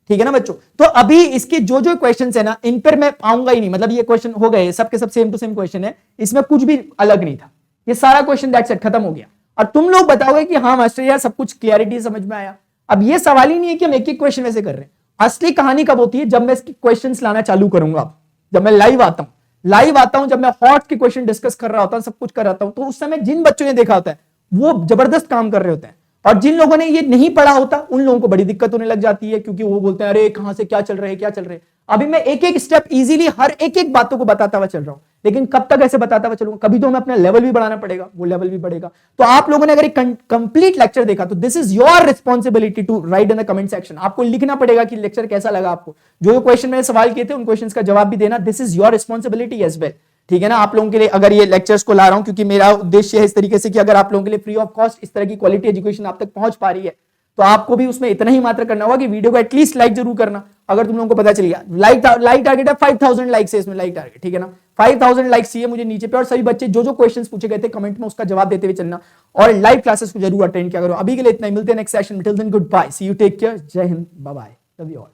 ठीक है ना बच्चों? तो अभी इसके जो क्वेश्चंस है ना, इन पर मैं आऊंगा ही नहीं, मतलब ये क्वेश्चन हो गए सबके सब सेम टू सेम क्वेश्चन है, इसमें कुछ भी अलग नहीं था, ये सारा क्वेश्चन दैट्स इट खत्म हो गया। और तुम लोग बताओगे कि हाँ मास्टर यार सब कुछ क्लियरिटी समझ में आया। अब ये सवाल ही नहीं है कि हम एक एक क्वेश्चन वैसे कर रहे हैं। असली कहानी कब होती है? जब मैं इसके क्वेश्चंस लाना चालू करूंगा, जब मैं लाइव आता हूं, जब मैं हॉट के क्वेश्चन डिस्कस कर रहा होता हूं, सब कुछ कर रहा हूं, तो उस समय जिन बच्चों ने देखा होता है वो जबरदस्त काम कर रहे होते हैं, और जिन लोगों ने ये नहीं पढ़ा होता उन लोगों को बड़ी दिक्कत होने लग जाती है, क्योंकि वो बोलते हैं अरे कहां से क्या चल रहा है। अभी मैं एक एक स्टेप इजीली हर एक एक बातों को बताता हुआ चल रहा हूं, लेकिन कब तक ऐसे बताता हुआ चलूंगा? कभी तो हमें अपना लेवल भी बढ़ाना पड़ेगा, वो लेवल भी बढ़ेगा। तो आप लोगों ने अगर एक कंप्लीट लेक्चर देखा तो this is your responsibility to write in the comment section. आपको लिखना पड़ेगा कि लेक्चर कैसा लगा आपको, जो क्वेश्चन मैंने सवाल किए थे उन क्वेश्चंस का जवाब भी देना। This is your responsibility as well, ठीक है ना। आप लोगों के लिए अगर ये लेक्चर्स को ला रहा हूं क्योंकि मेरा उद्देश्य है इस तरीके से कि अगर आप लोगों के लिए फ्री ऑफ कॉस्ट इस तरह की क्वालिटी एजुकेशन आप तक पहुंच पा रही है, तो आपको भी उसमें इतना ही मात्र करना होगा कि वीडियो को एटलीस्ट लाइक जरूर करना। अगर तुम लोगों को पता चल गया, लाइक टारगेट है 5000 लाइक्स है इसमें, लाइक टारगेट, ठीक है ना। 5000 लाइक्स चाहिए मुझे नीचे पे, और सभी बच्चे जो जो क्वेश्चंस पूछे गए थे कमेंट में उसका जवाब देते हुए चलना, और लाइव क्लासेस को जरूर अटेंड किया करो। अभी के लिए इतना ही, मिलते हैं next session. Till then good bye, see you, take care, जय हिंद, bye bye, love you all.